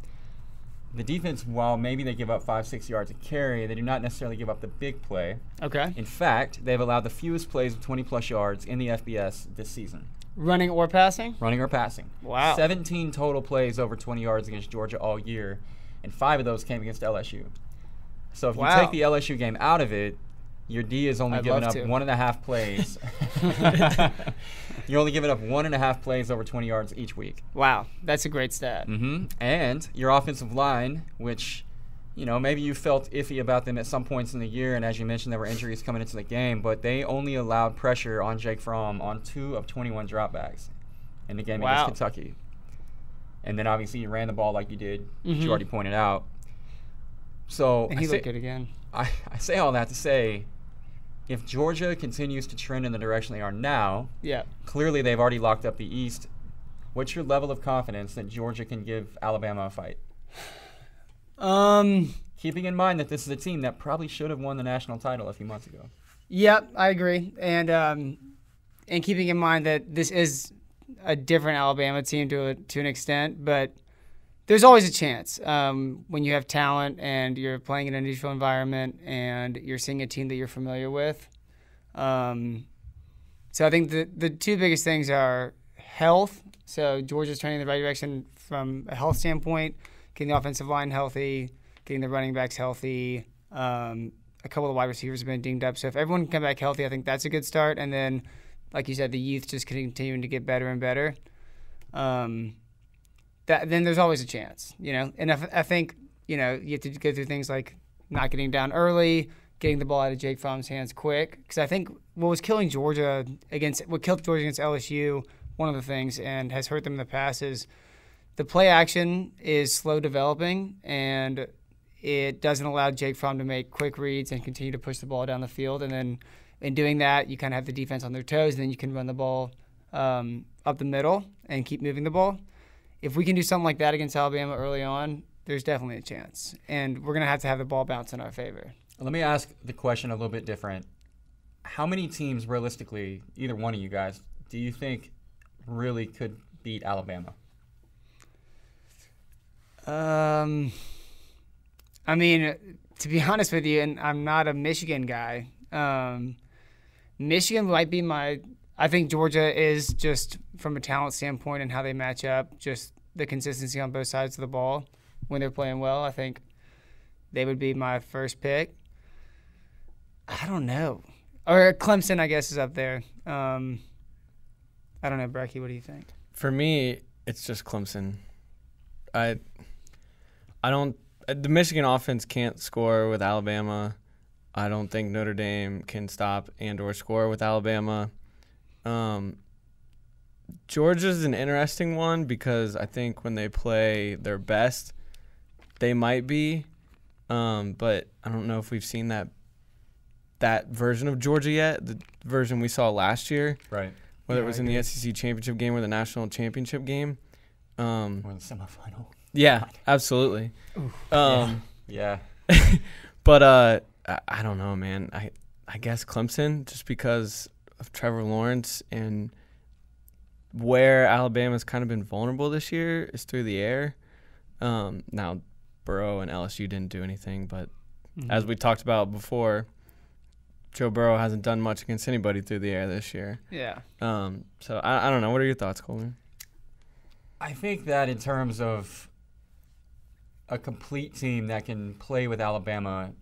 Speaker 1: The defense, while maybe they give up 5-6 yards a carry, they do not necessarily give up the big play.
Speaker 3: Okay.
Speaker 1: In fact, they've allowed the fewest plays of 20-plus yards in the FBS this season.
Speaker 3: Running or passing?
Speaker 1: Running or passing.
Speaker 3: Wow.
Speaker 1: 17 total plays over 20 yards against Georgia all year, and 5 of those came against LSU. So if you take the LSU game out of it, your D is only giving up 1.5 plays. You're only giving up 1.5 plays over 20 yards each week.
Speaker 3: Wow, that's a great stat.
Speaker 1: Mm-hmm. And your offensive line, which, maybe you felt iffy about them at some points in the year, and as you mentioned, there were injuries coming into the game, but they only allowed pressure on Jake Fromm on 2 of 21 dropbacks in the game against Kentucky. And then obviously you ran the ball like you did, which you already pointed out. So
Speaker 3: and he looked good again.
Speaker 1: I say all that to say, if Georgia continues to trend in the direction they are now, clearly they've already locked up the East What's your level of confidence that Georgia can give Alabama a fight? Keeping in mind that this is a team that probably should have won the national title a few months ago.
Speaker 3: Yep, I agree. And keeping in mind that this is a different Alabama team to an extent, but there's always a chance when you have talent and you're playing in a neutral environment and you're seeing a team that you're familiar with. So I think the two biggest things are health. So Georgia's turning in the right direction from a health standpoint, getting the offensive line healthy, getting the running backs healthy. A couple of the wide receivers have been dinged up. So if everyone can come back healthy, I think that's a good start. And then, like you said, the youth just continuing to get better and better. Then there's always a chance, you know. And I think, you know, you have to go through things like not getting down early, getting the ball out of Jake Fromm's hands quick. Because I think what killed Georgia against LSU, one of the things, and has hurt them in the past, is the play action is slow developing, and it doesn't allow Jake Fromm to make quick reads and continue to push the ball down the field. And then in doing that, you kind of have the defense on their toes, and then you can run the ball up the middle and keep moving the ball. If we can do something like that against Alabama early on, there's definitely a chance. And we're going to have the ball bounce in our favor.
Speaker 1: Let me ask the question a little bit different. How many teams, realistically, either one of you guys, do you think really could beat Alabama?
Speaker 3: I mean, to be honest with you, and I'm not a Michigan guy, Michigan might be I think Georgia is, just from a talent standpoint and how they match up, just the consistency on both sides of the ball when they're playing well. I think they would be my first pick. I don't know. Or Clemson, I guess, is up there. I don't know, Bratke, what do you think?
Speaker 2: For me, it's just Clemson. I don't. The Michigan offense can't score with Alabama. I don't think Notre Dame can stop and/or score with Alabama. Georgia's an interesting one because I think when they play their best, they might be. But I don't know if we've seen that version of Georgia yet, the version we saw last year.
Speaker 1: Right.
Speaker 2: Whether it was in the SEC championship game or the national championship game.
Speaker 1: Or the semifinal.
Speaker 2: Yeah, absolutely.
Speaker 1: Yeah.
Speaker 2: But I don't know, man. I guess Clemson, just because of Trevor Lawrence and where Alabama's kind of been vulnerable this year is through the air. Now, Burrow and LSU didn't do anything, but as we talked about before, Joe Burrow hasn't done much against anybody through the air this year.
Speaker 3: Yeah.
Speaker 2: So I don't know. What are your thoughts, Coleman?
Speaker 1: I think that in terms of a complete team that can play with Alabama,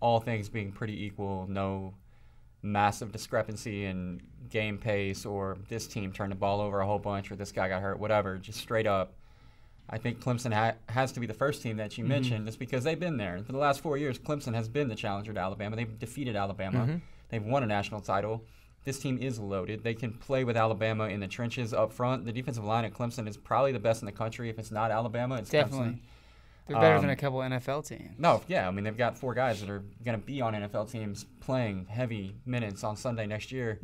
Speaker 1: all things being pretty equal, no massive discrepancy in game pace or this team turned the ball over a whole bunch or this guy got hurt, whatever, just straight up. I think Clemson has to be the first team that you mentioned just because they've been there. For the last 4 years, Clemson has been the challenger to Alabama. They've defeated Alabama. They've won a national title. This team is loaded. They can play with Alabama in the trenches up front. The defensive line at Clemson is probably the best in the country. If it's not Alabama, it's
Speaker 3: definitely.
Speaker 1: Clemson.
Speaker 3: They're better than a couple NFL teams.
Speaker 1: No, yeah. I mean, they've got 4 guys that are going to be on NFL teams playing heavy minutes on Sunday next year.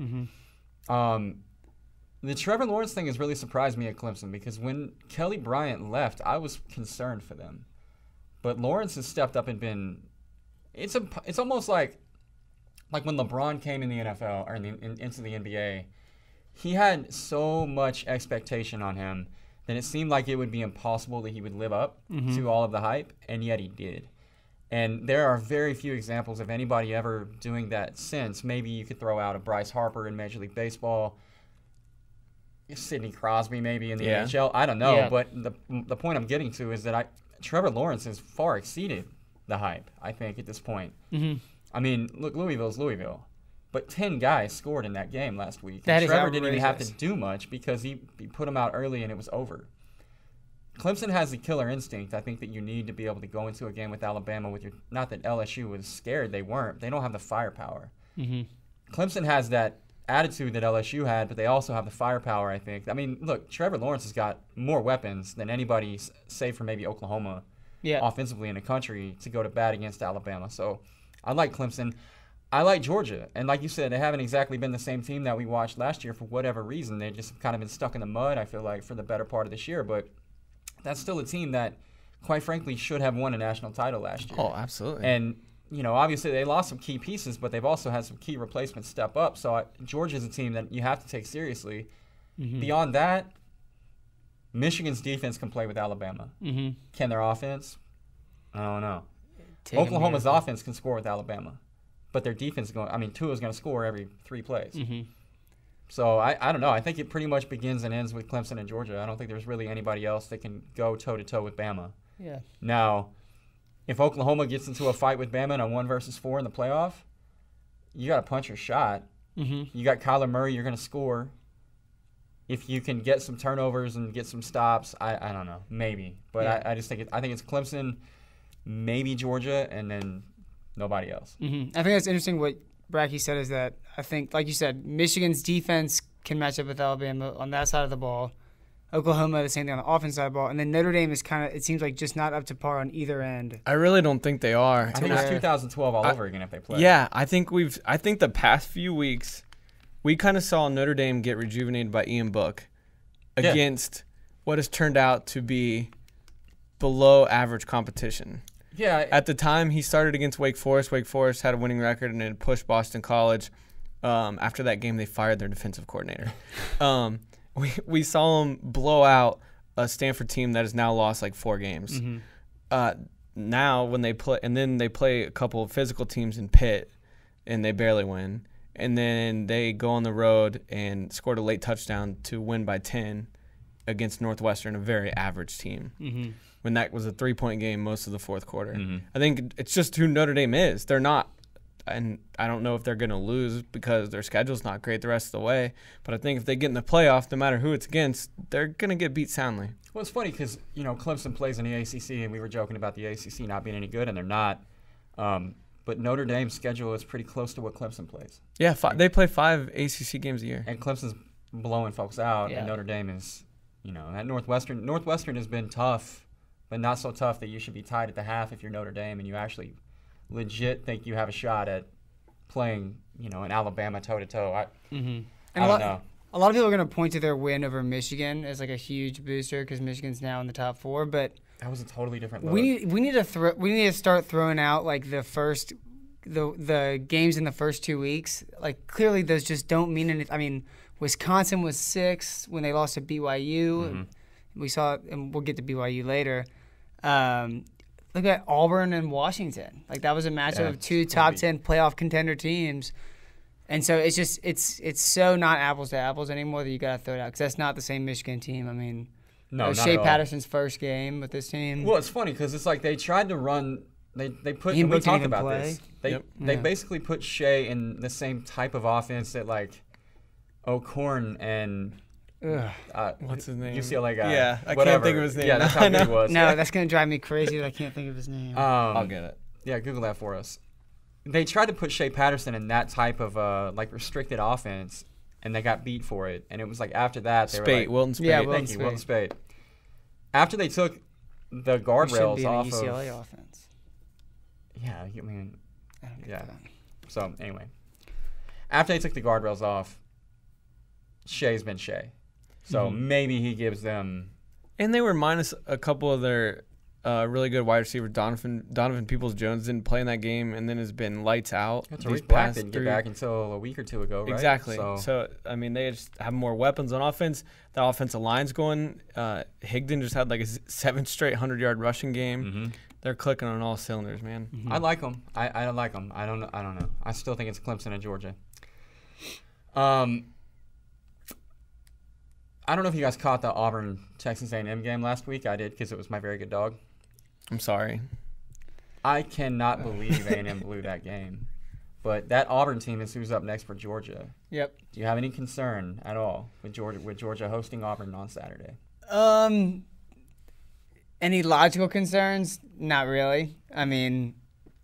Speaker 1: The Trevor Lawrence thing has really surprised me at Clemson because when Kelly Bryant left, I was concerned for them. But Lawrence has stepped up and been – it's almost like when LeBron came in the NFL or into the NBA, he had so much expectation on him that it seemed like it would be impossible that he would live up to all of the hype, and yet he did. And there are very few examples of anybody ever doing that since. Maybe you could throw out a Bryce Harper in Major League Baseball, Sidney Crosby maybe in the NHL. I don't know, but the point I'm getting to is that Trevor Lawrence has far exceeded the hype, I think, at this point. I mean, look, Louisville's Louisville. But 10 guys scored in that game last week. And Trevor didn't even have to do much because he put them out early and it was over. Clemson has the killer instinct. I think that you need to be able to go into a game with Alabama with not that LSU was scared. They weren't. They don't have the firepower. Clemson has that attitude that LSU had, but they also have the firepower, I think. I mean, look, Trevor Lawrence has got more weapons than anybody, save for maybe Oklahoma, offensively in the country to go to bat against Alabama. So I like Clemson. I like Georgia. And like you said, they haven't exactly been the same team that we watched last year for whatever reason. They've just kind of been stuck in the mud, I feel like, for the better part of this year. But that's still a team that, quite frankly, should have won a national title last year.
Speaker 2: Oh, absolutely.
Speaker 1: And, obviously they lost some key pieces, but they've also had some key replacements step up. So Georgia's a team that you have to take seriously. Mm-hmm. Beyond that, Michigan's defense can play with Alabama. Mm-hmm. Can their offense? I don't know. Oklahoma's offense can score with Alabama. But their defense Tua's going to score every 3 plays. Mm-hmm. So I don't know. I think it pretty much begins and ends with Clemson and Georgia. I don't think there's really anybody else that can go toe-to-toe with Bama.
Speaker 3: Yeah.
Speaker 1: Now, if Oklahoma gets into a fight with Bama in a 1 versus 4 in the playoff, you got to punch your shot. Mm-hmm. You got Kyler Murray. You're going to score. If you can get some turnovers and get some stops, I don't know. Maybe. But yeah. I just think it's Clemson, maybe Georgia, and then nobody else.
Speaker 3: Mm-hmm. I think that's interesting what Bratke said is that I think, like you said, Michigan's defense can match up with Alabama on that side of the ball. Oklahoma, the same thing on the offense side of the ball. And then Notre Dame is kind of, it seems like, just not up to par on either end.
Speaker 2: I really don't think they are.
Speaker 1: I think it's 2012 all over again if they play.
Speaker 2: Yeah, I think the past few weeks, we kind of saw Notre Dame get rejuvenated by Ian Book against what has turned out to be below average competition.
Speaker 1: Yeah.
Speaker 2: At the time, he started against Wake Forest. Wake Forest had a winning record and it pushed Boston College. After that game, they fired their defensive coordinator. We saw them blow out a Stanford team that has now lost like 4 games. Mm-hmm. Now, when they play, and then they play a couple of physical teams in Pitt, and they barely win. And then they go on the road and scored a late touchdown to win by 10 against Northwestern, a very average team. Mm-hmm. When that was a 3-point game most of the fourth quarter. Mm-hmm. I think it's just who Notre Dame is. They're not, and I don't know if they're going to lose because their schedule's not great the rest of the way, but I think if they get in the playoff, no matter who it's against, they're going to get beat soundly.
Speaker 1: Well, it's funny because, Clemson plays in the ACC, and we were joking about the ACC not being any good, and they're not. But Notre Dame's schedule is pretty close to what Clemson plays.
Speaker 2: Yeah, they play 5 ACC games a year.
Speaker 1: And Clemson's blowing folks out, and Notre Dame is, that Northwestern has been tough, but not so tough that you should be tied at the half if you're Notre Dame and you actually legit think you have a shot at playing, an Alabama toe-to-toe. I don't know.
Speaker 3: A lot of people are going to point to their win over Michigan as like a huge booster because Michigan's now in the top 4, but
Speaker 1: that was a totally different look.
Speaker 3: We need to start throwing out like the games in the first 2 weeks. Like clearly those just don't mean anything. I mean, Wisconsin was 6 when they lost to BYU. Mm-hmm. We saw, and we'll get to BYU later. Look at Auburn and Washington. Like that was a matchup of 2 top 10 playoff contender teams. And so it's just it's so not apples to apples anymore that you got to throw it out because that's not the same Michigan team. I mean,
Speaker 1: no, not
Speaker 3: Shea
Speaker 1: at all.
Speaker 3: Patterson's first game with this team.
Speaker 1: Well, it's funny because it's like they tried to run. They put. And we talked about this. They basically put Shea in the same type of offense that like O'Korn and.
Speaker 2: What's his name?
Speaker 1: UCLA guy.
Speaker 2: Yeah, I
Speaker 1: whatever.
Speaker 2: can't think of his name.
Speaker 1: Yeah, that's how good he was.
Speaker 3: No, that's going to drive me crazy that I can't think of his name.
Speaker 2: I'll get it.
Speaker 1: Yeah, Google that for us. They tried to put Shea Patterson in that type of restricted offense, and they got beat for it. And it was like after that, they were like,
Speaker 2: Wilton Spate.
Speaker 3: Yeah,
Speaker 1: Wilton Spate. After they took the guardrails off
Speaker 3: of UCLA offense.
Speaker 1: Yeah, I mean, So anyway, after they took the guardrails off, Shea's been Shea. So maybe he gives them.
Speaker 2: And they were minus a couple of their really good wide receivers. Donovan Peoples-Jones didn't play in that game and then has been lights out.
Speaker 1: Tariq Black didn't get back until a week or 2 ago, right?
Speaker 2: Exactly. So I mean, they just have more weapons on offense. The offensive line's going. Higdon just had like a 7 straight 100-yard rushing game. Mm-hmm. They're clicking on all cylinders, man.
Speaker 1: Mm-hmm. I like them. I like them. I don't know. I still think it's Clemson and Georgia. I don't know if you guys caught the Auburn-Texas A&M game last week. I did because it was my very good dog.
Speaker 2: I'm sorry.
Speaker 1: I cannot believe A&M blew that game. But that Auburn team is who's up next for Georgia.
Speaker 3: Yep.
Speaker 1: Do you have any concern at all with Georgia hosting Auburn on Saturday?
Speaker 3: Any logical concerns? Not really. I mean,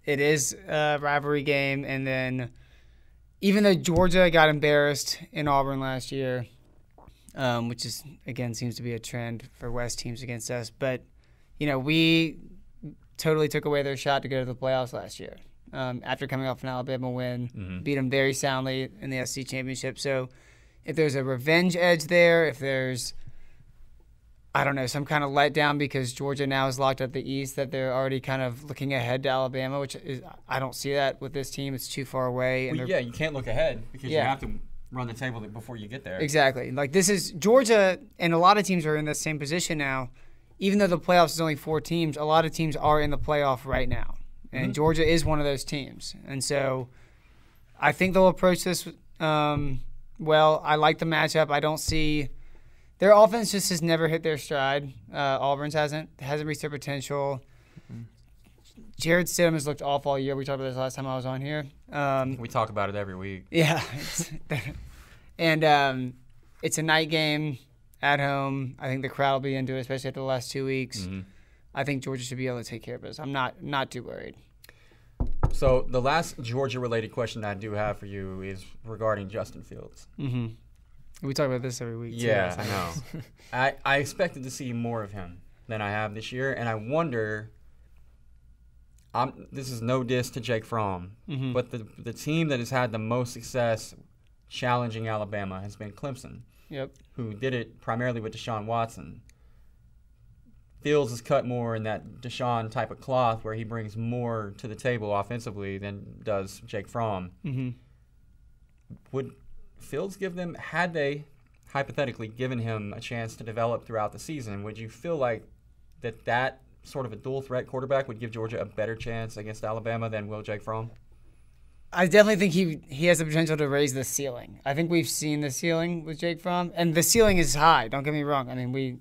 Speaker 3: it is a rivalry game, and then even though Georgia got embarrassed in Auburn last year, which is, again, seems to be a trend for West teams against us. But, we totally took away their shot to go to the playoffs last year. after coming off an Alabama win, beat them very soundly in the SEC championship. So if there's a revenge edge there, if there's, I don't know, some kind of letdown because Georgia now is locked at the East, that they're already kind of looking ahead to Alabama, which is, I don't see that with this team. It's too far away. And
Speaker 1: yeah, you can't look ahead because you have to run the table before you get there.
Speaker 3: Exactly. Like, this is Georgia, and a lot of teams are in the same position now. Even though the playoffs is only 4 teams, a lot of teams are in the playoff right now. And Georgia is one of those teams. And so I think they'll approach this well. I like the matchup. I don't see – their offense just has never hit their stride. Auburn's hasn't reached their potential. Jared Stidham has looked off all year. We talked about this last time I was on here.
Speaker 1: We talk about it every week.
Speaker 3: Yeah. And it's a night game at home. I think the crowd will be into it, especially after the last 2 weeks. I think Georgia should be able to take care of us. I'm not too worried.
Speaker 1: So the last Georgia-related question I do have for you is regarding Justin Fields.
Speaker 3: We talk about this every week.
Speaker 1: Yeah, I know. I expected to see more of him than I have this year, and I wonder. This is no diss to Jake Fromm, but the team that has had the most success challenging Alabama has been Clemson.
Speaker 3: Yep.
Speaker 1: Who did it primarily with Deshaun Watson. Fields is cut more in that Deshaun type of cloth where he brings more to the table offensively than does Jake Fromm. Would Fields give them, had they hypothetically given him a chance to develop throughout the season, would you feel like that sort of a dual threat quarterback would give Georgia a better chance against Alabama than will Jake Fromm?
Speaker 3: I definitely think he has the potential to raise the ceiling. I think we've seen the ceiling with Jake Fromm, and the ceiling is high. Don't get me wrong. I mean,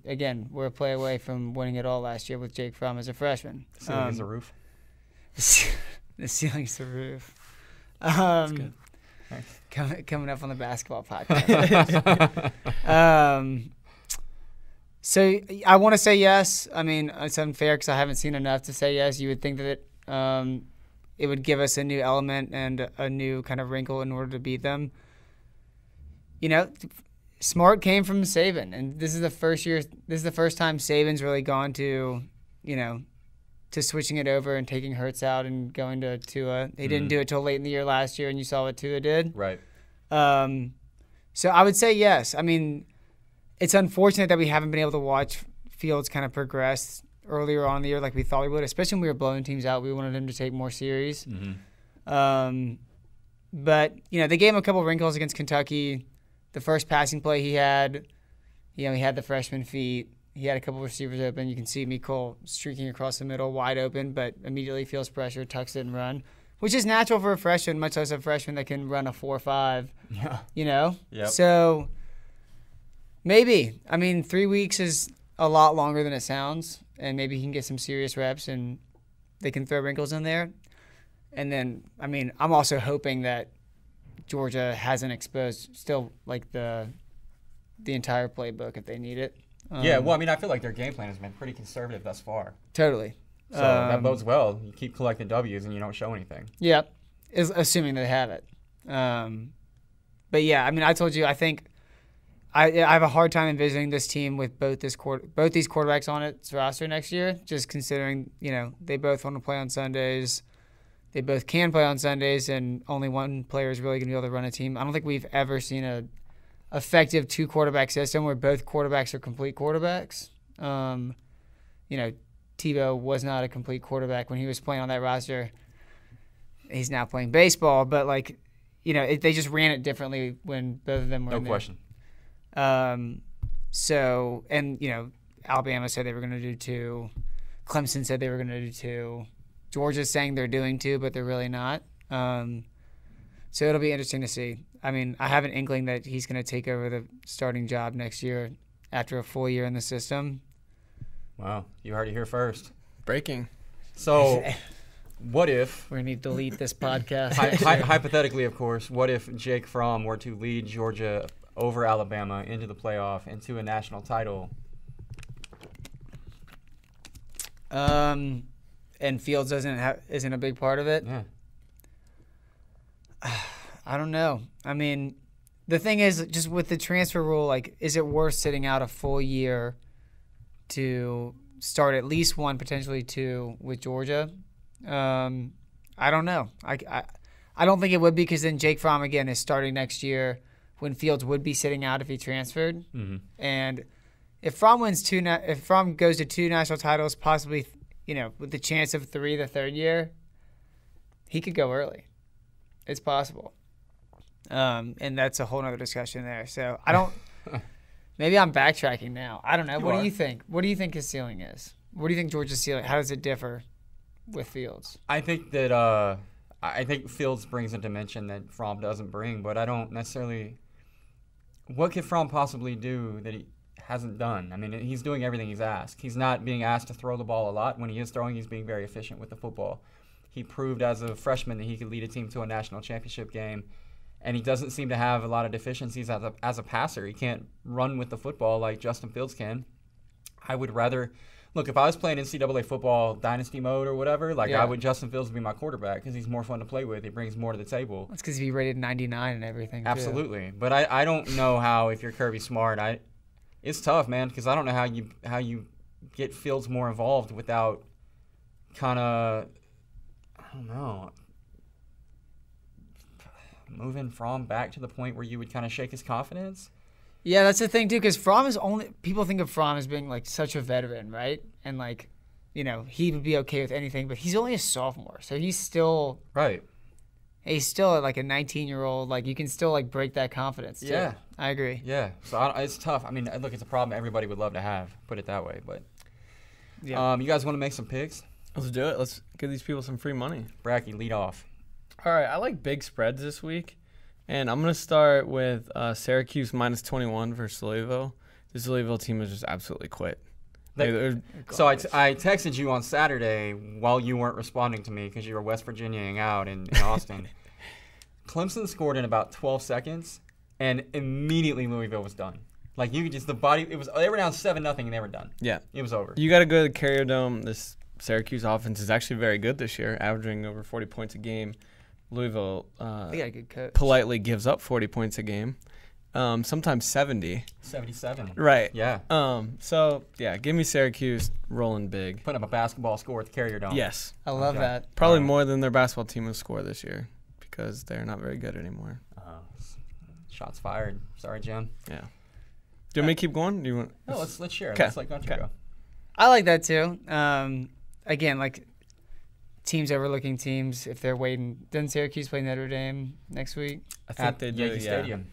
Speaker 3: we're a play away from winning it all last year with Jake Fromm as a freshman.
Speaker 1: The ceiling is the roof.
Speaker 3: The ceiling is the roof.
Speaker 1: That's good.
Speaker 3: Coming up on the basketball podcast. So I want to say yes. I mean, it's unfair because I haven't seen enough to say yes. You would think that it would give us a new element and a new kind of wrinkle in order to beat them. You know, Smart came from Saban, and this is the first time Saban's really gone to, to switching it over and taking Hurts out and going to Tua. He didn't do it till late in the year last year, and you saw what Tua did.
Speaker 1: Right.
Speaker 3: So I would say yes. I mean, it's unfortunate that we haven't been able to watch Fields kind of progress earlier on in the year like we thought we would, especially when we were blowing teams out. We wanted him to take more series. But, they gave him a couple wrinkles against Kentucky. The first passing play he had, he had the freshman feet. He had a couple receivers open. You can see Mikol streaking across the middle, wide open, but immediately feels pressure, tucks it and run, which is natural for a freshman, much less a freshman that can run a 4.5.
Speaker 1: Yeah. Yep.
Speaker 3: So maybe. I mean, 3 weeks is a lot longer than it sounds, and maybe he can get some serious reps and they can throw wrinkles in there. And then, I mean, I'm also hoping that Georgia hasn't exposed still like the entire playbook if they need it.
Speaker 1: Yeah, well, I mean, I feel like their game plan has been pretty conservative thus far.
Speaker 3: Totally.
Speaker 1: So that bodes well. You keep collecting W's and you don't show anything.
Speaker 3: Yeah, assuming they have it. But yeah, I mean, I told you, I think I have a hard time envisioning this team with both these quarterbacks on its roster next year, just considering, they both want to play on Sundays. They both can play on Sundays, and only one player is really going to be able to run a team. I don't think we've ever seen a effective 2-quarterback system where both quarterbacks are complete quarterbacks. Tebow was not a complete quarterback when he was playing on that roster. He's now playing baseball, but they just ran it differently when both of them were in there.
Speaker 1: No question.
Speaker 3: Alabama said they were going to do 2. Clemson said they were going to do 2. Georgia's saying they're doing 2, but they're really not. So it'll be interesting to see. I mean, I have an inkling that he's going to take over the starting job next year after a full year in the system.
Speaker 1: Wow, you heard it here first.
Speaker 2: Breaking.
Speaker 1: So, what if...
Speaker 3: We're going to need to delete this podcast.
Speaker 1: Hypothetically, of course, what if Jake Fromm were to lead Georgia over Alabama into the playoff and to a national title?
Speaker 3: And Fields isn't a big part of it?
Speaker 1: Yeah.
Speaker 3: I don't know. I mean, the thing is, just with the transfer rule, is it worth sitting out a full year to start at least 1, potentially 2 with Georgia? I I don't know. I don't think it would be, because then Jake Fromm again is starting next year when Fields would be sitting out if he transferred.
Speaker 1: Mm-hmm.
Speaker 3: And if Fromm if Fromm goes to 2 national titles, possibly, with the chance of 3 the third year, he could go early. It's possible. And that's a whole nother discussion there. So I don't. Maybe I'm backtracking now. I don't know. What do you think? What do you think his ceiling is? What do you think Georgia's ceiling? How does it differ with Fields?
Speaker 1: I think that I think Fields brings a dimension that Fromm doesn't bring, but I don't necessarily. What could Fromm possibly do that he hasn't done? I mean, he's doing everything he's asked. He's not being asked to throw the ball a lot. When he is throwing, he's being very efficient with the football. He proved as a freshman that he could lead a team to a national championship game, and he doesn't seem to have a lot of deficiencies as a passer. He can't run with the football like Justin Fields can. I would rather look, if I was playing NCAA football dynasty mode or whatever, I would Justin Fields be my quarterback because he's more fun to play with. He brings more to the table.
Speaker 3: That's because he rated 99 and everything.
Speaker 1: Absolutely, but I don't know how, if you're Kirby Smart, it's tough, man, because I don't know how you get Fields more involved without kind of, I don't know, moving Fromm back to the point where you would kind of shake his confidence.
Speaker 3: Yeah, that's the thing too, because Fromm is people think of Fromm as being such a veteran, right? And he would be okay with anything, but he's only a sophomore, so he's still
Speaker 1: right.
Speaker 3: He's still a 19-year-old. You can still break that confidence too. Yeah, I agree.
Speaker 1: Yeah, so it's tough. I mean, look, it's a problem everybody would love to have. Put it that way, but yeah. You guys want to make some picks?
Speaker 2: Let's do it. Let's give these people some free money.
Speaker 1: Bratke, lead off.
Speaker 2: All right, I like big spreads this week, and I'm going to start with Syracuse -21 versus Louisville. This Louisville team has just absolutely quit.
Speaker 1: So I texted you on Saturday while you weren't responding to me because you were West Virginiaing out in Austin. Clemson scored in about 12 seconds, and immediately Louisville was done. You could just, they were down 7-0 and they were done.
Speaker 2: Yeah.
Speaker 1: It was over.
Speaker 2: You got to go to the Carrier Dome. This Syracuse offense is actually very good this year, averaging over 40 points a game. Louisville
Speaker 3: they got a good coach.
Speaker 2: Politely gives up 40 points a game, sometimes 70.
Speaker 1: 77.
Speaker 2: Right.
Speaker 1: Yeah.
Speaker 2: So, yeah, give me Syracuse rolling big.
Speaker 1: Put up a basketball score at the Carrier Dome.
Speaker 2: Yes.
Speaker 3: I love that.
Speaker 2: Probably more than their basketball team will score this year because they're not very good anymore.
Speaker 1: Shots fired. Sorry, Jim.
Speaker 2: Yeah. Do you want me to keep going? Do you want?
Speaker 1: No, let's share.
Speaker 2: Kay.
Speaker 1: Let's let Gunter go.
Speaker 3: I like that too. Again, teams overlooking teams if they're waiting. Doesn't Syracuse play Notre Dame next week?
Speaker 2: I think they do.
Speaker 1: Yankee Stadium.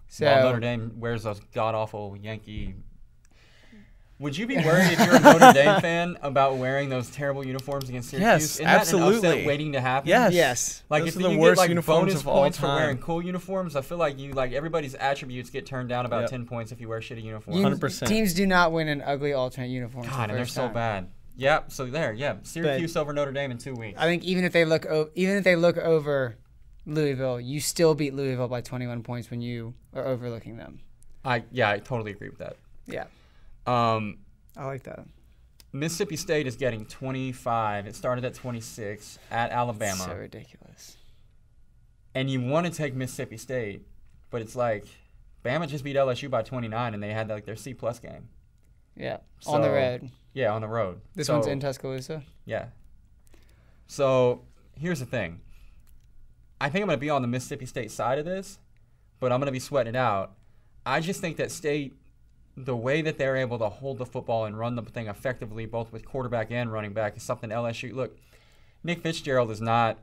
Speaker 3: So
Speaker 1: Notre Dame wears those god awful Yankee. Would you be worried if you're a Notre Dame fan about wearing those terrible uniforms against Syracuse?
Speaker 2: Yes,
Speaker 1: Isn't
Speaker 2: absolutely.
Speaker 1: that an upset waiting to happen?
Speaker 3: Yes.
Speaker 2: Those
Speaker 1: If
Speaker 2: are the
Speaker 1: you
Speaker 2: worst
Speaker 1: get
Speaker 2: uniforms
Speaker 1: bonus
Speaker 2: of all
Speaker 1: points for
Speaker 2: time.
Speaker 1: wearing cool uniforms, I feel like everybody's attributes get turned down about 10 points if you wear shitty uniforms.
Speaker 2: 100%.
Speaker 3: Teams do not win in ugly alternate uniforms.
Speaker 1: God, and they're so bad. Yeah, so Syracuse over Notre Dame in 2 weeks.
Speaker 3: I think even if they look over Louisville, you still beat Louisville by 21 points when you are overlooking them.
Speaker 1: I totally agree with that.
Speaker 3: Yeah. I like that.
Speaker 1: Mississippi State is getting 25. It started at 26 at Alabama.
Speaker 3: So ridiculous.
Speaker 1: And you want to take Mississippi State, but it's Bama just beat LSU by 29, and they had their C+ game.
Speaker 3: Yeah,
Speaker 1: So,
Speaker 3: on the road.
Speaker 1: Yeah, on the road.
Speaker 3: This one's in Tuscaloosa?
Speaker 1: Yeah. So here's the thing. I think I'm going to be on the Mississippi State side of this, but I'm going to be sweating it out. I just think that State, the way that they're able to hold the football and run the thing effectively, both with quarterback and running back, is something LSU. Look, Nick Fitzgerald is not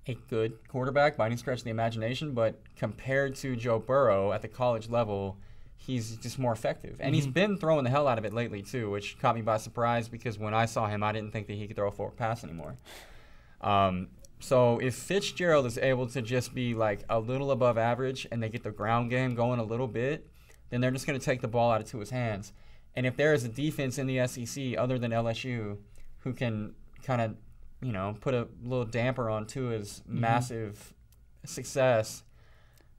Speaker 1: a good quarterback by any stretch of the imagination, but compared to Joe Burrow at the college level, he's just more effective. And he's been throwing the hell out of it lately, too, which caught me by surprise because when I saw him, I didn't think that he could throw a forward pass anymore. So if Fitzgerald is able to just be a little above average and they get the ground game going a little bit, then they're just going to take the ball out of Tua's hands. And if there is a defense in the SEC other than LSU who can kind of, put a little damper on Tua's massive success,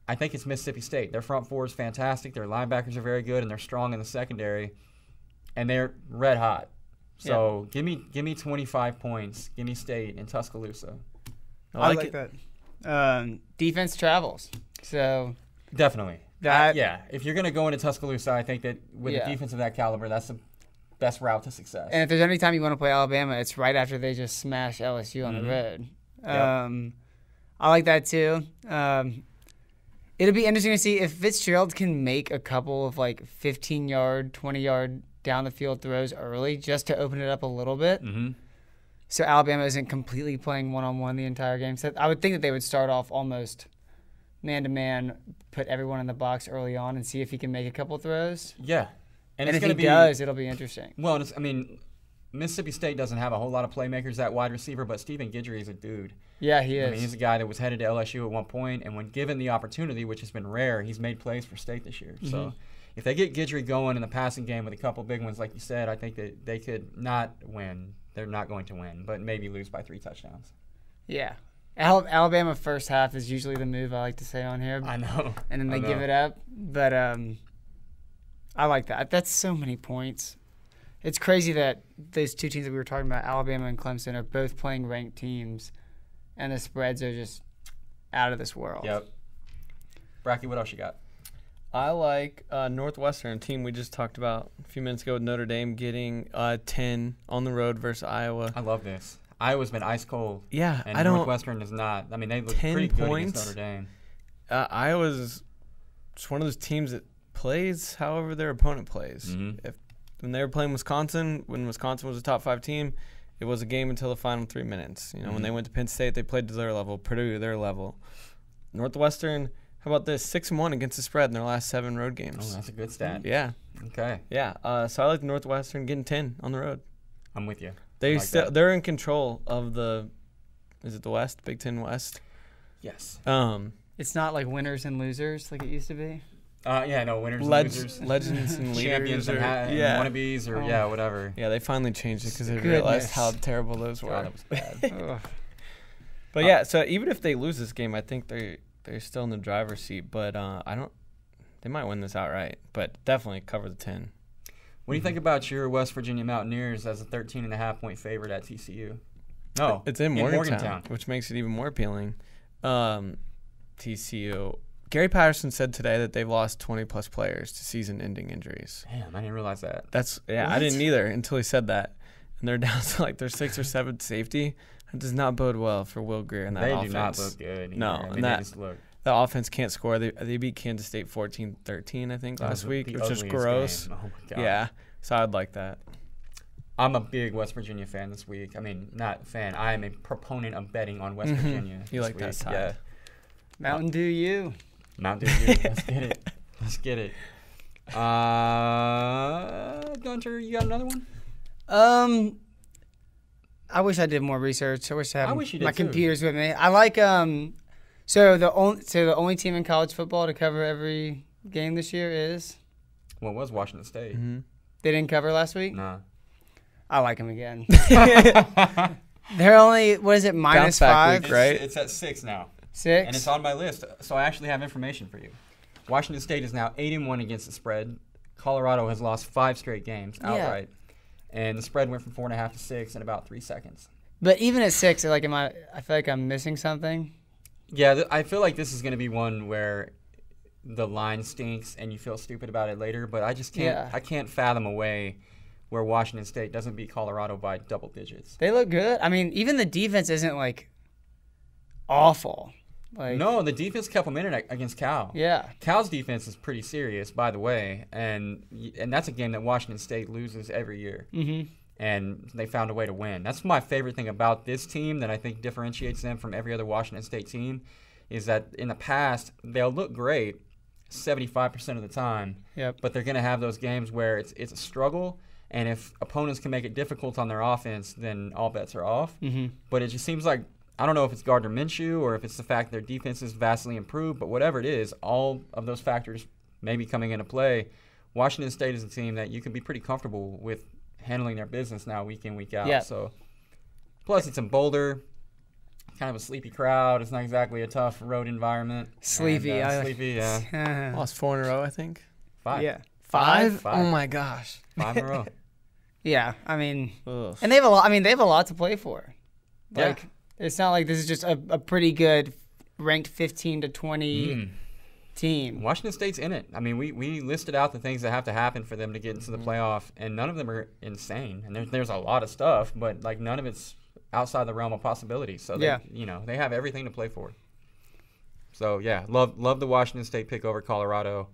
Speaker 1: I think it's Mississippi State. Their front four is fantastic. Their linebackers are very good, and they're strong in the secondary, and they're red hot. So give me 25 points. Give me State in Tuscaloosa.
Speaker 3: I like that. Defense travels. So
Speaker 1: definitely. If you're going to go into Tuscaloosa, I think that with a defense of that caliber, that's the best route to success.
Speaker 3: And if there's any time you want to play Alabama, it's right after they just smash LSU on the road. I like that too. It'll be interesting to see if Fitzgerald can make a couple of 15-yard, 20-yard down the field throws early just to open it up a little bit.
Speaker 1: Mm-hmm.
Speaker 3: So Alabama isn't completely playing one-on-one the entire game. So I would think that they would start off almost man-to-man, put everyone in the box early on and see if he can make a couple throws.
Speaker 1: Yeah.
Speaker 3: And if he does, it'll be interesting.
Speaker 1: Well, Mississippi State doesn't have a whole lot of playmakers at wide receiver, but Stephen Guidry is a dude.
Speaker 3: Yeah, he is.
Speaker 1: He's a guy that was headed to LSU at one point, and when given the opportunity, which has been rare, he's made plays for State this year. Mm-hmm. So if they get Guidry going in the passing game with a couple big ones, like you said, I think that they could not win. They're not going to win, but maybe lose by 3 touchdowns.
Speaker 3: Yeah. Alabama first half is usually the move I like to say on here.
Speaker 1: I know.
Speaker 3: And then they give it up. But I like that. That's so many points. It's crazy that those two teams that we were talking about, Alabama and Clemson, are both playing ranked teams, and the spreads are just out of this world.
Speaker 1: Yep. Bratke, what else you got?
Speaker 2: I like Northwestern, team we just talked about a few minutes ago with Notre Dame getting 10 on the road versus Iowa.
Speaker 1: I love this. Iowa's been ice cold.
Speaker 2: Yeah,
Speaker 1: and Northwestern is not. I mean, they look pretty good against Notre Dame.
Speaker 2: Iowa's just one of those teams that plays however their opponent plays.
Speaker 1: Mm-hmm.
Speaker 2: When they were playing Wisconsin, when Wisconsin was a top 5 team, it was a game until the final 3 minutes. When they went to Penn State, they played to their level. Purdue, their level. Northwestern, how about this? 6-1 against the spread in their last 7 road games.
Speaker 1: Oh, that's a good stat.
Speaker 2: Yeah.
Speaker 1: Okay.
Speaker 2: Yeah. So I like Northwestern getting 10 on the road.
Speaker 1: I'm with you.
Speaker 2: They're in control of the West, Big Ten West?
Speaker 1: Yes.
Speaker 3: It's not like winners and losers like it used to be.
Speaker 1: Winners and losers.
Speaker 2: Legends and leaders.
Speaker 1: Champions and wannabes or whatever.
Speaker 2: Yeah, they finally changed it because they realized how terrible those were.
Speaker 1: God, that was bad.
Speaker 2: But yeah, so even if they lose this game, I think they're still in the driver's seat. But they might win this outright. But definitely cover the 10.
Speaker 1: What do you think about your West Virginia Mountaineers as a 13.5-point favorite at TCU? No,
Speaker 2: it's in Morgantown, which makes it even more appealing. TCU. Gary Patterson said today that they've lost 20-plus players to season-ending injuries.
Speaker 1: Damn, I didn't realize that.
Speaker 2: I didn't either until he said that. And they're down to their 6th or 7th safety. That does not bode well for Will Greer and that offense.
Speaker 1: They do not look good either.
Speaker 2: No, the offense can't score. They beat Kansas State 14-13, I think, last week, which is gross.
Speaker 1: Game. Oh my God.
Speaker 2: Yeah, so I'd like that.
Speaker 1: I'm a big West Virginia fan this week. I mean, not fan. I am a proponent of betting on West Virginia.
Speaker 2: You like that side. Yeah.
Speaker 3: Mountain Dew you.
Speaker 1: Mountain Dew you. Let's get it. Gunter, you got another one?
Speaker 3: I wish I did more research. I wish I had
Speaker 1: you did
Speaker 3: my
Speaker 1: too.
Speaker 3: computers with me. I like so the only team in college football to cover every game this year is
Speaker 1: Well, it was Washington State.
Speaker 2: Mm-hmm.
Speaker 3: They didn't cover last week?
Speaker 1: Nah.
Speaker 3: I like them again. They're only, what is it, -5?
Speaker 2: Week, right?
Speaker 1: It's at 6 now.
Speaker 3: 6?
Speaker 1: And it's on my list, so I actually have information for you. Washington State is now 8-1 against the spread. Colorado has lost 5 straight games outright. And the spread went from 4.5 to 6 in about 3 seconds.
Speaker 3: But even at 6, I feel like I'm missing something.
Speaker 1: Yeah, I feel like this is going to be one where the line stinks and you feel stupid about it later, but I just can't.
Speaker 3: Yeah.
Speaker 1: I can't fathom a way where Washington State doesn't beat Colorado by double digits.
Speaker 3: They look good. I mean, even the defense isn't awful.
Speaker 1: No, the defense kept them in it against Cal.
Speaker 3: Yeah.
Speaker 1: Cal's defense is pretty serious, by the way, and that's a game that Washington State loses every year.
Speaker 3: Mm-hmm.
Speaker 1: And they found a way to win. That's my favorite thing about this team that I think differentiates them from every other Washington State team is that in the past, they'll look great 75% of the time, but they're going to have those games where it's a struggle, and if opponents can make it difficult on their offense, then all bets are off.
Speaker 3: Mm-hmm.
Speaker 1: But it just seems like, I don't know if it's Gardner Minshew or if it's the fact their defense is vastly improved, but whatever it is, all of those factors may be coming into play. Washington State is a team that you can be pretty comfortable with handling their business now week in, week out.
Speaker 3: Yeah.
Speaker 1: So, plus it's in Boulder, kind of a sleepy crowd. It's not exactly a tough road environment.
Speaker 3: Sleepy.
Speaker 1: Sleepy, yeah.
Speaker 2: Lost 4 in a row, I think.
Speaker 1: 5.
Speaker 3: Yeah.
Speaker 2: 5?
Speaker 1: 5.
Speaker 2: Oh my gosh.
Speaker 1: 5 in a row.
Speaker 3: Yeah, I mean,
Speaker 2: Ugh.
Speaker 3: and they have a lot. I mean, they have a lot to play for.
Speaker 1: Yeah.
Speaker 3: It's not like this is just a pretty good ranked 15 to 20 team.
Speaker 1: Washington State's in it. I mean, we listed out the things that have to happen for them to get into the playoff, and none of them are insane. And there's a lot of stuff, but none of it's outside the realm of possibility. So
Speaker 3: Yeah.
Speaker 1: they have everything to play for. So yeah, love the Washington State pick over Colorado.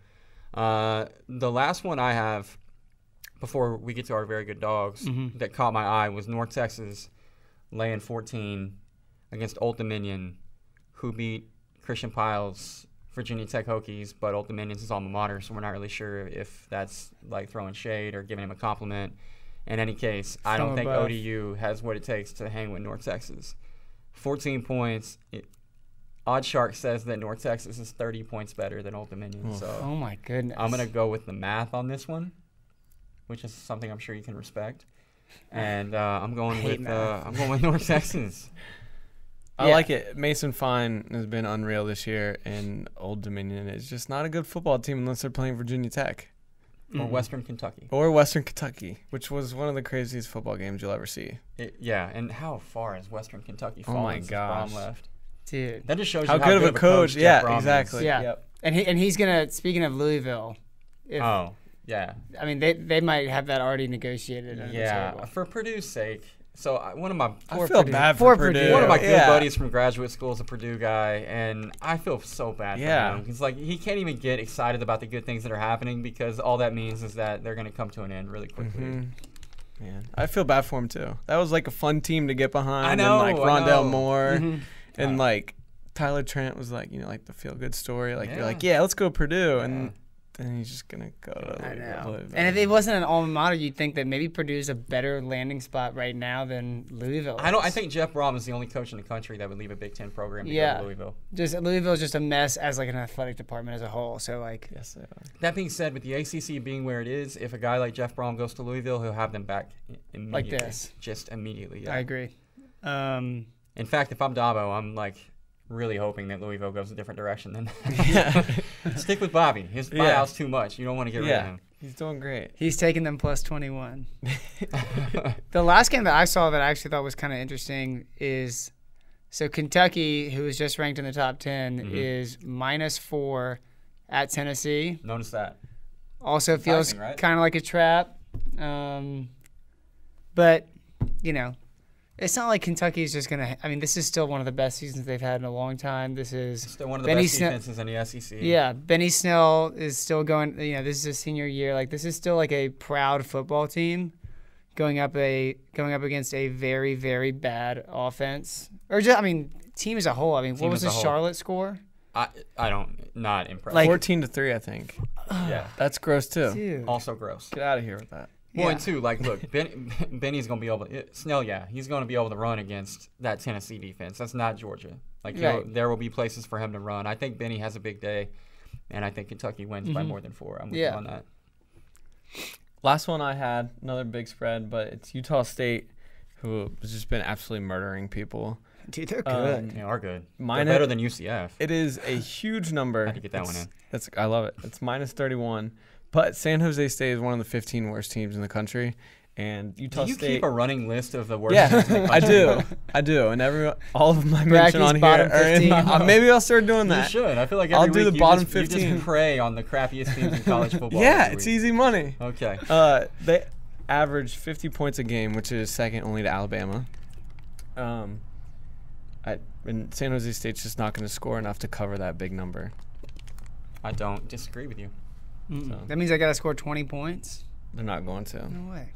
Speaker 1: The last one I have before we get to our very good dogs that caught my eye was North Texas laying 14 against Old Dominion, who beat Christian Pile's Virginia Tech Hokies, but Old Dominion's his alma mater, so we're not really sure if that's like throwing shade or giving him a compliment. In any case, I don't think ODU has what it takes to hang with North Texas. 14 points. Oddshark says that North Texas is 30 points better than Old Dominion. So
Speaker 3: Oh my goodness.
Speaker 1: I'm going to go with the math on this one, which is something I'm sure you can respect. And I'm going with North Texas.
Speaker 2: I like it. Mason Fine has been unreal this year, and Old Dominion is just not a good football team unless they're playing Virginia Tech.
Speaker 1: Or Western Kentucky.
Speaker 2: Or Western Kentucky, which was one of the craziest football games you'll ever see.
Speaker 1: And how far has Western Kentucky fallen
Speaker 2: Oh my
Speaker 1: since
Speaker 2: gosh.
Speaker 1: Brom left?
Speaker 3: Dude.
Speaker 1: That just shows
Speaker 2: How
Speaker 1: you
Speaker 2: good of a coach.
Speaker 1: Jeff
Speaker 2: Yeah,
Speaker 1: Brom is.
Speaker 2: exactly.
Speaker 3: Yeah.
Speaker 2: Yep.
Speaker 3: And he's going to, speaking of Louisville,
Speaker 1: Oh, yeah.
Speaker 3: I mean, they might have that already negotiated under the
Speaker 1: Yeah,
Speaker 3: table.
Speaker 1: for Purdue's sake. So one of my
Speaker 2: I feel bad
Speaker 3: For
Speaker 2: for Purdue.
Speaker 3: Purdue.
Speaker 1: One of my good buddies from graduate school is a Purdue guy, and I feel so bad for
Speaker 2: Yeah.
Speaker 1: him. He's like, he can't even get excited about the good things that are happening because all that means is that they're going to come to an end really quickly.
Speaker 2: Man, I feel bad for him too. That was like a fun team to get behind.
Speaker 1: I know,
Speaker 2: And like
Speaker 1: I
Speaker 2: Rondell
Speaker 1: know.
Speaker 2: Moore and like Tyler Trent was like, like the feel good story. Like you're like, let's go Purdue, and then he's just gonna go to
Speaker 3: I know.
Speaker 2: Louisville.
Speaker 3: And if it wasn't an alma mater, you'd think that maybe Purdue's a better landing spot right now than Louisville.
Speaker 1: I think Jeff Brom is the only coach in the country that would leave a Big Ten program to go to Louisville.
Speaker 3: Louisville's just a mess as like an athletic department as a whole. So like,
Speaker 2: Yes, they are.
Speaker 1: That being said, with the ACC being where it is, if a guy like Jeff Brom goes to Louisville, he'll have them back immediately.
Speaker 3: Like this.
Speaker 1: Just immediately, yeah.
Speaker 3: I agree.
Speaker 1: In fact, if I'm Dabo, I'm like really hoping that Louisville goes a different direction than that. Stick with Bobby. His buyout's too much. You don't want to get rid of him.
Speaker 2: He's doing great.
Speaker 3: He's taking them plus 21. The last game that I saw that I actually thought was kind of interesting is so Kentucky, who was just ranked in the top 10, is -4 at Tennessee.
Speaker 1: Notice that.
Speaker 3: Also feels
Speaker 1: Enticing, right?
Speaker 3: kind of like a trap. But, it's not like Kentucky's just going to – I mean, this is still one of the best seasons they've had in a long time. This is –
Speaker 1: Still one of the best defenses in the SEC.
Speaker 3: Yeah, Benny Snell is still going – this is his senior year. Like, this is still like a proud football team going up against a very, very bad offense. Or just, team as a whole. What was the Charlotte score?
Speaker 1: I not impressed.
Speaker 3: Like-
Speaker 2: 14-3, I think.
Speaker 1: Yeah.
Speaker 2: That's gross too.
Speaker 3: Dude.
Speaker 1: Also gross.
Speaker 2: Get out of here with that.
Speaker 1: Well,
Speaker 3: Yeah.
Speaker 1: and two, like, look, Benny's going to be able to – Snell, he's going to be able to run against that Tennessee defense. That's not Georgia. Like, there will be places for him to run. I think Benny has a big day, and I think Kentucky wins by more than 4. I'm with you on that.
Speaker 2: Last one I had, another big spread, but it's Utah State, who has just been absolutely murdering people.
Speaker 3: Dude, they're good.
Speaker 1: They are good.
Speaker 2: Mine
Speaker 1: They're better than UCF.
Speaker 2: It is a huge number.
Speaker 1: I had to get that one in.
Speaker 2: I love it. It's -31. But San Jose State is one of the 15 worst teams in the country. And Utah
Speaker 1: Do you
Speaker 2: State.
Speaker 1: keep a running list of the worst
Speaker 2: Yeah,
Speaker 1: teams in the
Speaker 2: I
Speaker 1: country?
Speaker 2: do. I do. And all of my mention
Speaker 3: Bratke's
Speaker 2: on here
Speaker 3: bottom
Speaker 2: are in
Speaker 3: 15.
Speaker 2: maybe I'll start doing
Speaker 1: You
Speaker 2: that.
Speaker 1: should. I feel like
Speaker 2: I'll
Speaker 1: every
Speaker 2: do
Speaker 1: week
Speaker 2: the bottom
Speaker 1: you
Speaker 2: 15.
Speaker 1: just prey on the crappiest teams in college football.
Speaker 2: Yeah,
Speaker 1: every
Speaker 2: it's
Speaker 1: week.
Speaker 2: easy money.
Speaker 1: Okay.
Speaker 2: They average 50 points a game, which is second only to Alabama. And San Jose State's just not going to score enough to cover that big number.
Speaker 1: I don't disagree with you.
Speaker 2: So
Speaker 3: That means I got to score 20 points?
Speaker 2: they're not going to.
Speaker 3: No way.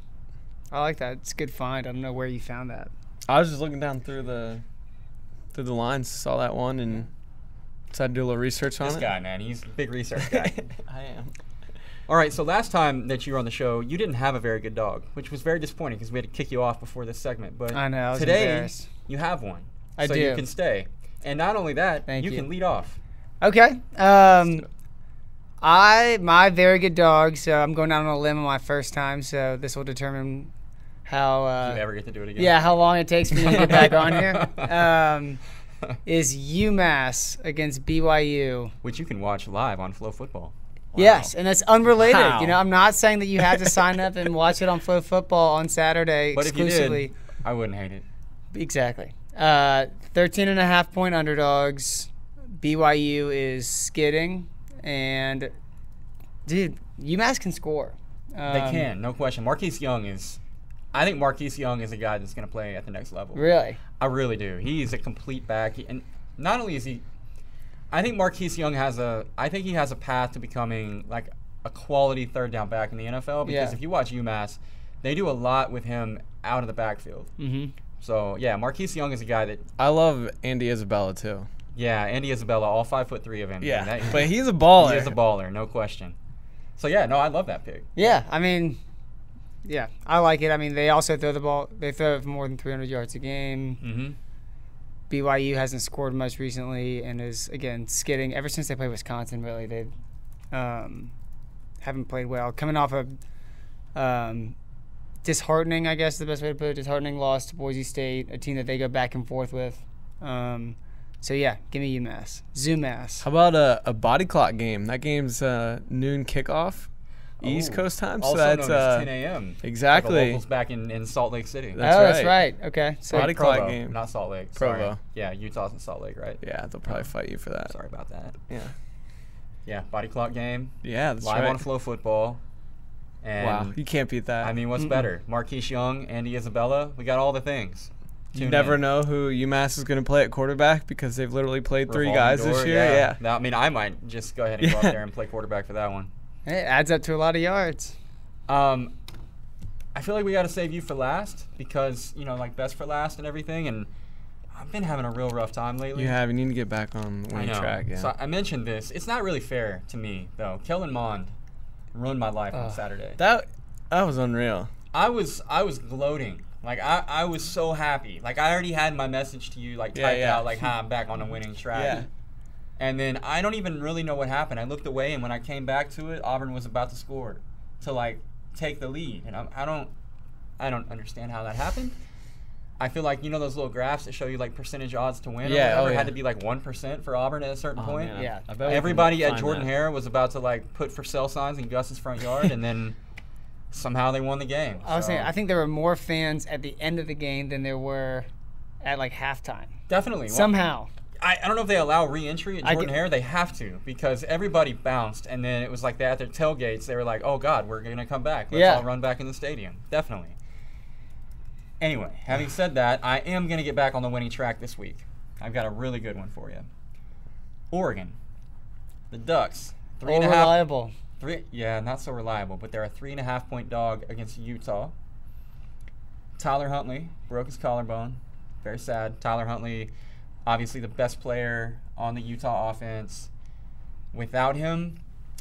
Speaker 3: I like that. It's a good find. I don't know where you found that.
Speaker 2: I was just looking down through the lines, saw that one, and decided to do a little research on
Speaker 1: This
Speaker 2: it.
Speaker 1: guy, man, he's a big research guy.
Speaker 2: I am.
Speaker 1: All right, so last time that you were on the show, you didn't have a very good dog, which was very disappointing because we had to kick you off before this segment. But
Speaker 3: I know. I was
Speaker 1: today,
Speaker 3: embarrassed.
Speaker 1: you have one.
Speaker 3: I
Speaker 1: so
Speaker 3: do.
Speaker 1: you can stay. And not only that,
Speaker 3: Thank you.
Speaker 1: can lead off.
Speaker 3: Okay. My very good dog, so I'm going out on a limb on my first time, so this will determine how
Speaker 1: Do you ever get to do it again?
Speaker 3: how long it takes for me to get back on here. Is UMass against BYU.
Speaker 1: Which you can watch live on FloFootball.
Speaker 3: Yes, and it's unrelated.
Speaker 2: Wow.
Speaker 3: I'm not saying that you had to sign up and watch it on FloFootball on Saturday
Speaker 1: But if you
Speaker 3: exclusively.
Speaker 1: did, I wouldn't hate it.
Speaker 3: Exactly. 13.5-point underdogs. BYU is skidding, and dude, UMass can score.
Speaker 1: They can, no question. Marquise Young is I think Marquise Young is a guy that's going to play at the next level.
Speaker 3: Really?
Speaker 1: I really do. He's a complete back. And not only is he, I think Marquise Young has a path to becoming like a quality third down back in the NFL because if you watch UMass, they do a lot with him out of the backfield. Mm-hmm. So, yeah, Marquise Young is a guy that...
Speaker 2: I love Andy Isabella, too.
Speaker 1: Yeah, Andy Isabella, all 5'3" of him.
Speaker 2: Yeah, but he's a baller.
Speaker 1: He is a baller, no question. So, yeah, no, I love that pick.
Speaker 3: Yeah, I mean... Yeah, I like it. I mean, they also throw the ball. They throw it for more than 300 yards a game. Mm-hmm. BYU hasn't scored much recently and is, again, skidding. Ever since they played Wisconsin, really, they haven't played well. Coming off a disheartening, I guess is the best way to put it, disheartening loss to Boise State, a team that they go back and forth with. So, yeah, give me UMass. Zoomass.
Speaker 2: How about a body clock game? That game's noon kickoff. East Coast time, so
Speaker 1: also
Speaker 2: that's
Speaker 1: known as 10 a.m.
Speaker 2: Exactly.
Speaker 1: For the locals back in Salt Lake City.
Speaker 3: That's right. Okay.
Speaker 2: So body clock game,
Speaker 1: not Salt Lake.
Speaker 2: Provo.
Speaker 1: Sorry. Yeah, Utah's in Salt Lake, right?
Speaker 2: Yeah, they'll probably fight you for that.
Speaker 1: Sorry about that.
Speaker 2: Yeah.
Speaker 1: Yeah, body clock game.
Speaker 2: Yeah, that's
Speaker 1: live
Speaker 2: right.
Speaker 1: on FloFootball. And
Speaker 2: wow, you can't beat that.
Speaker 1: I mean, what's better? Marquise Young, Andy Isabella. We got all the things.
Speaker 2: You never know who UMass is going to play at quarterback because they've literally played three guys this year. Yeah.
Speaker 1: Now, I mean, I might just go ahead and go up there and play quarterback for that one.
Speaker 3: It adds up to a lot of yards.
Speaker 1: I feel like we got to save you for last because, like best for last and everything. And I've been having a real rough time lately.
Speaker 2: You have. You need to get back on the winning track. Yeah.
Speaker 1: So I mentioned this. It's not really fair to me, though. Kellen Mond ruined my life on Saturday.
Speaker 2: That was unreal.
Speaker 1: I was gloating. Like, I was so happy. Like, I already had my message to you, like, typed out, like, hi, I'm back on the winning track.
Speaker 2: Yeah.
Speaker 1: And then I don't even really know what happened. I looked away, and when I came back to it, Auburn was about to score to, like, take the lead. And I don't understand how that happened. I feel like, those little graphs that show you, like, percentage odds to win or whatever had to be, like, 1% for Auburn at a certain point.
Speaker 2: Man.
Speaker 3: Yeah.
Speaker 1: Everybody at Jordan-Hare was about to, like, put for sale signs in Gus's front yard, and then somehow they won the game.
Speaker 3: I was saying, I think there were more fans at the end of the game than there were at, like, halftime.
Speaker 1: Definitely.
Speaker 3: Somehow.
Speaker 1: I don't know if they allow re-entry at Jordan-Hare. They have to because everybody bounced, and then it was like at their tailgates, they were like, oh, God, we're going to come back. Let's all run back in the stadium. Definitely. Anyway, having said that, I am going to get back on the winning track this week. I've got a really good one for you. Oregon. The Ducks. 3.5.
Speaker 3: Reliable.
Speaker 1: Yeah, not so reliable, but they're a 3.5-point dog against Utah. Tyler Huntley broke his collarbone. Very sad. Tyler Huntley, obviously the best player on the Utah offense. Without him,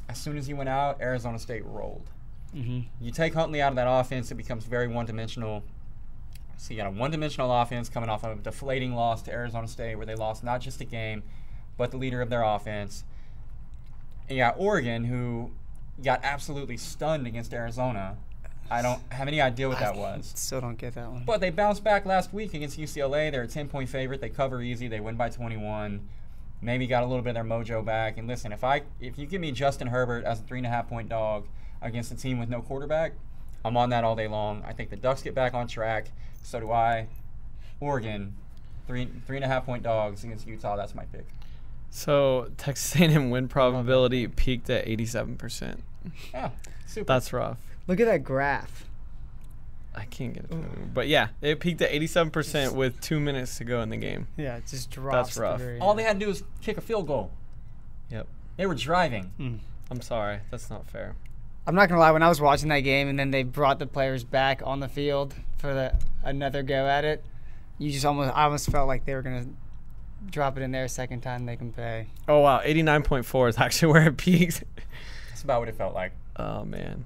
Speaker 1: as soon as he went out, Arizona State rolled. Mm-hmm. You take Huntley out of that offense, it becomes very one-dimensional. So you got a one-dimensional offense coming off of a deflating loss to Arizona State where they lost not just a game, but the leader of their offense. And you got Oregon, who got absolutely stunned against Arizona. I don't have any idea what that was.
Speaker 3: Still don't get that one.
Speaker 1: But they bounced back last week against UCLA. They're a 10-point favorite. They cover easy. They win by 21. Maybe got a little bit of their mojo back. And listen, if you give me Justin Herbert as a 3.5-point dog against a team with no quarterback, I'm on that all day long. I think the Ducks get back on track. So do I. Oregon, 3.5-point dogs against Utah. That's my pick.
Speaker 2: So Texas A&M win probability peaked at 87%.
Speaker 1: Yeah, super.
Speaker 2: That's rough.
Speaker 3: Look at that graph.
Speaker 2: I can't get it to move. But yeah, it peaked at 87% with 2 minutes to go in the game.
Speaker 3: Yeah, it just drops.
Speaker 2: That's rough.
Speaker 1: All they had to do was kick a field goal.
Speaker 2: Yep.
Speaker 1: They were driving.
Speaker 2: I'm sorry. That's not fair.
Speaker 3: I'm not going to lie. When I was watching that game and then they brought the players back on the field for another go at it, I almost felt like they were going to drop it in there a second time they can pay.
Speaker 2: Oh, wow. 89.4 is actually where it peaked.
Speaker 1: That's about what it felt like.
Speaker 2: Oh, man.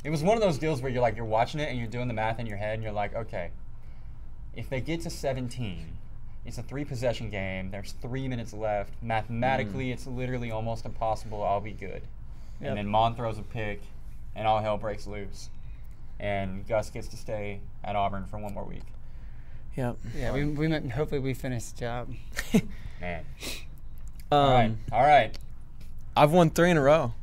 Speaker 1: It was one of those deals where you're watching it and you're doing the math in your head and you're like, okay, if they get to 17, it's a 3-possession game. There's 3 minutes left. Mathematically, it's literally almost impossible. I'll be good. Yep. And then Mon throws a pick and all hell breaks loose. And Gus gets to stay at Auburn for one more week.
Speaker 2: Yep.
Speaker 3: Yeah, hopefully we finish the job.
Speaker 1: Man. All right.
Speaker 2: I've won 3 in a row.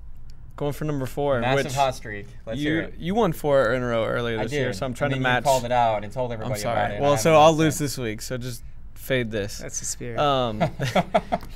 Speaker 2: Going for number 4.
Speaker 1: Massive hot streak. Let's hear it.
Speaker 2: You won 4 in a row earlier this year, so I'm trying to match.
Speaker 1: You called it out and told everybody about it.
Speaker 2: Well, so I'll lose this week, so just fade this.
Speaker 3: That's the spirit.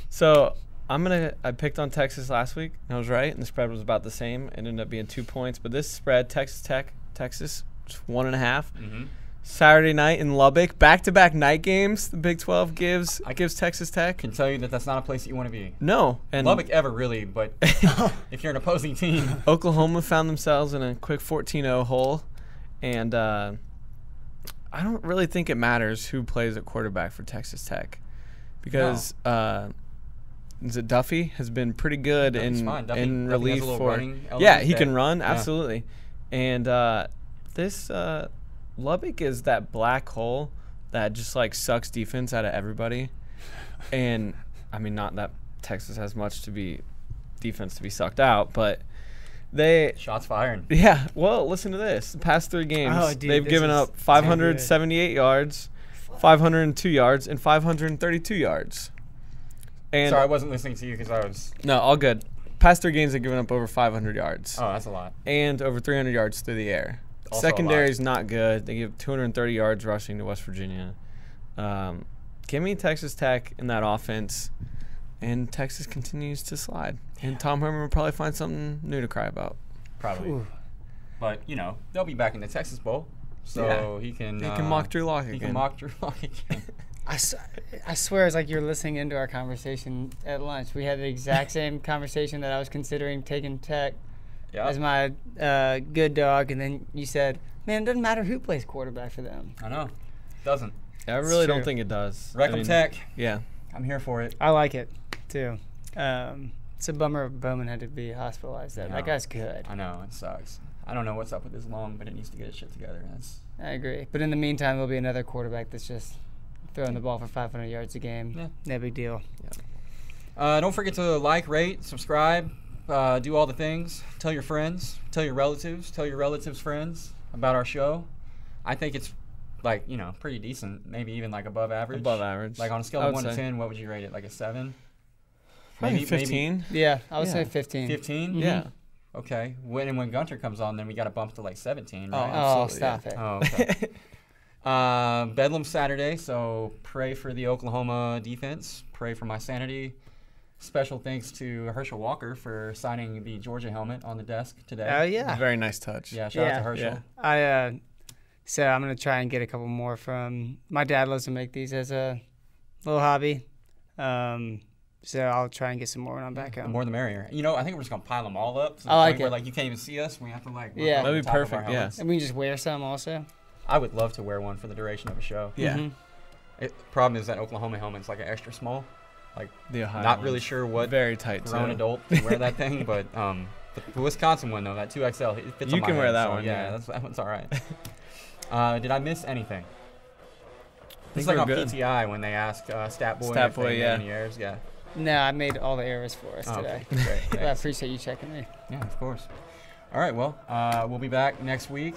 Speaker 2: So I picked on Texas last week, and I was right, and the spread was about the same. It ended up being 2 points, but this spread, Texas Tech, Texas, 1.5. Saturday night in Lubbock, back-to-back night games. The Big 12 gives Texas Tech.
Speaker 1: Can tell you that that's not a place that you want to be.
Speaker 2: No, and
Speaker 1: Lubbock ever really, but if you're an opposing team,
Speaker 2: Oklahoma found themselves in a quick 14-0 hole, and I don't really think it matters who plays at quarterback for Texas Tech, because is it Duffy has been pretty good in relief for. Yeah, he can run absolutely, and this. Lubbock is that black hole that just like sucks defense out of everybody, and I mean not that Texas has much to be defense to be sucked out, but they
Speaker 1: shots fired.
Speaker 2: Yeah, well, listen to this: the past 3 games, they've given up 578 yards, 502 yards, and 532 yards. And
Speaker 1: sorry, I wasn't listening to you because I was.
Speaker 2: No, all good. Past 3 games, they've given up over 500 yards.
Speaker 1: Oh, that's a lot.
Speaker 2: And over 300 yards through the air.
Speaker 1: Also
Speaker 2: secondary is not good. They give 230 yards rushing to West Virginia. Give me Texas Tech in that offense, and Texas continues to slide. And Tom Herman will probably find something new to cry about.
Speaker 1: Probably. Ooh. But, they'll be back in the Texas Bowl, so he can
Speaker 2: mock Drew Lock again.
Speaker 1: He can mock Drew Lock again.
Speaker 3: I swear it's like you're listening into our conversation at lunch. We had the exact same conversation that I was considering taking Tech. Yep. As my good dog, and then you said, man, it doesn't matter who plays quarterback for them.
Speaker 1: I know. Doesn't.
Speaker 2: I really don't think it does.
Speaker 1: Wreck Tech.
Speaker 2: Yeah.
Speaker 1: I'm here for it.
Speaker 3: I like it, too. It's a bummer Bowman had to be hospitalized. That guy's good.
Speaker 1: I know. It sucks. I don't know what's up with his lung, but it needs to get its shit together.
Speaker 3: I agree. But in the meantime, there'll be another quarterback that's just throwing the ball for 500 yards a game. Yeah. No big deal.
Speaker 1: Yeah. Don't forget to like, rate, subscribe. Do all the things. Tell your friends. Tell your relatives. Tell your relatives' friends about our show. I think it's pretty decent. Maybe even above average.
Speaker 2: Above average.
Speaker 1: Like on a scale of 1 to 10, what would you rate it? Like a 7?
Speaker 2: Maybe 15.
Speaker 3: Maybe? Yeah, I would say 15.
Speaker 1: 15?
Speaker 3: Mm-hmm.
Speaker 2: Yeah.
Speaker 1: Okay. When Gunter comes on, then we got to bump to 17, right?
Speaker 3: Oh, stop it.
Speaker 1: Oh, okay. Bedlam Saturday, so pray for the Oklahoma defense. Pray for my sanity. Special thanks to Herschel Walker for signing the Georgia helmet on the desk today.
Speaker 3: Oh, yeah.
Speaker 2: Very nice touch.
Speaker 1: Yeah, shout out to Herschel.
Speaker 3: Yeah. So I'm going to try and get a couple more from – my dad loves to make these as a little hobby. So I'll try and get some more when I'm back home.
Speaker 1: The more the merrier. I think we're just going to pile them all up. To the
Speaker 3: I like
Speaker 1: point
Speaker 3: it.
Speaker 1: Where, you can't even see us. We have to,
Speaker 3: yeah.
Speaker 2: That'd be perfect, yeah.
Speaker 3: And we can just wear some also.
Speaker 1: I would love to wear one for the duration of a show.
Speaker 2: Yeah.
Speaker 1: Mm-hmm. Problem is that Oklahoma helmet's an extra small.
Speaker 2: The Ohio
Speaker 1: not really sure what
Speaker 2: very tight
Speaker 1: grown adult can wear that thing, but the Wisconsin one though, that 2XL, it fits on my
Speaker 2: can wear
Speaker 1: head,
Speaker 2: that
Speaker 1: so
Speaker 2: one. Yeah,
Speaker 1: that one's all right. Did I miss anything? It's
Speaker 2: like
Speaker 1: on
Speaker 2: good.
Speaker 1: PTI when they ask Statboy
Speaker 2: if they made
Speaker 1: any errors. Yeah.
Speaker 3: No, I made all the errors for us today.
Speaker 1: Okay. Great.
Speaker 3: I appreciate you checking me.
Speaker 1: Yeah, of course. All right, well, we'll be back next week.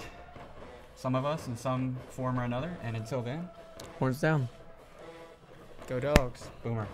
Speaker 1: Some of us in some form or another, and until then,
Speaker 2: horns down.
Speaker 3: Go Dogs.
Speaker 1: Boomer.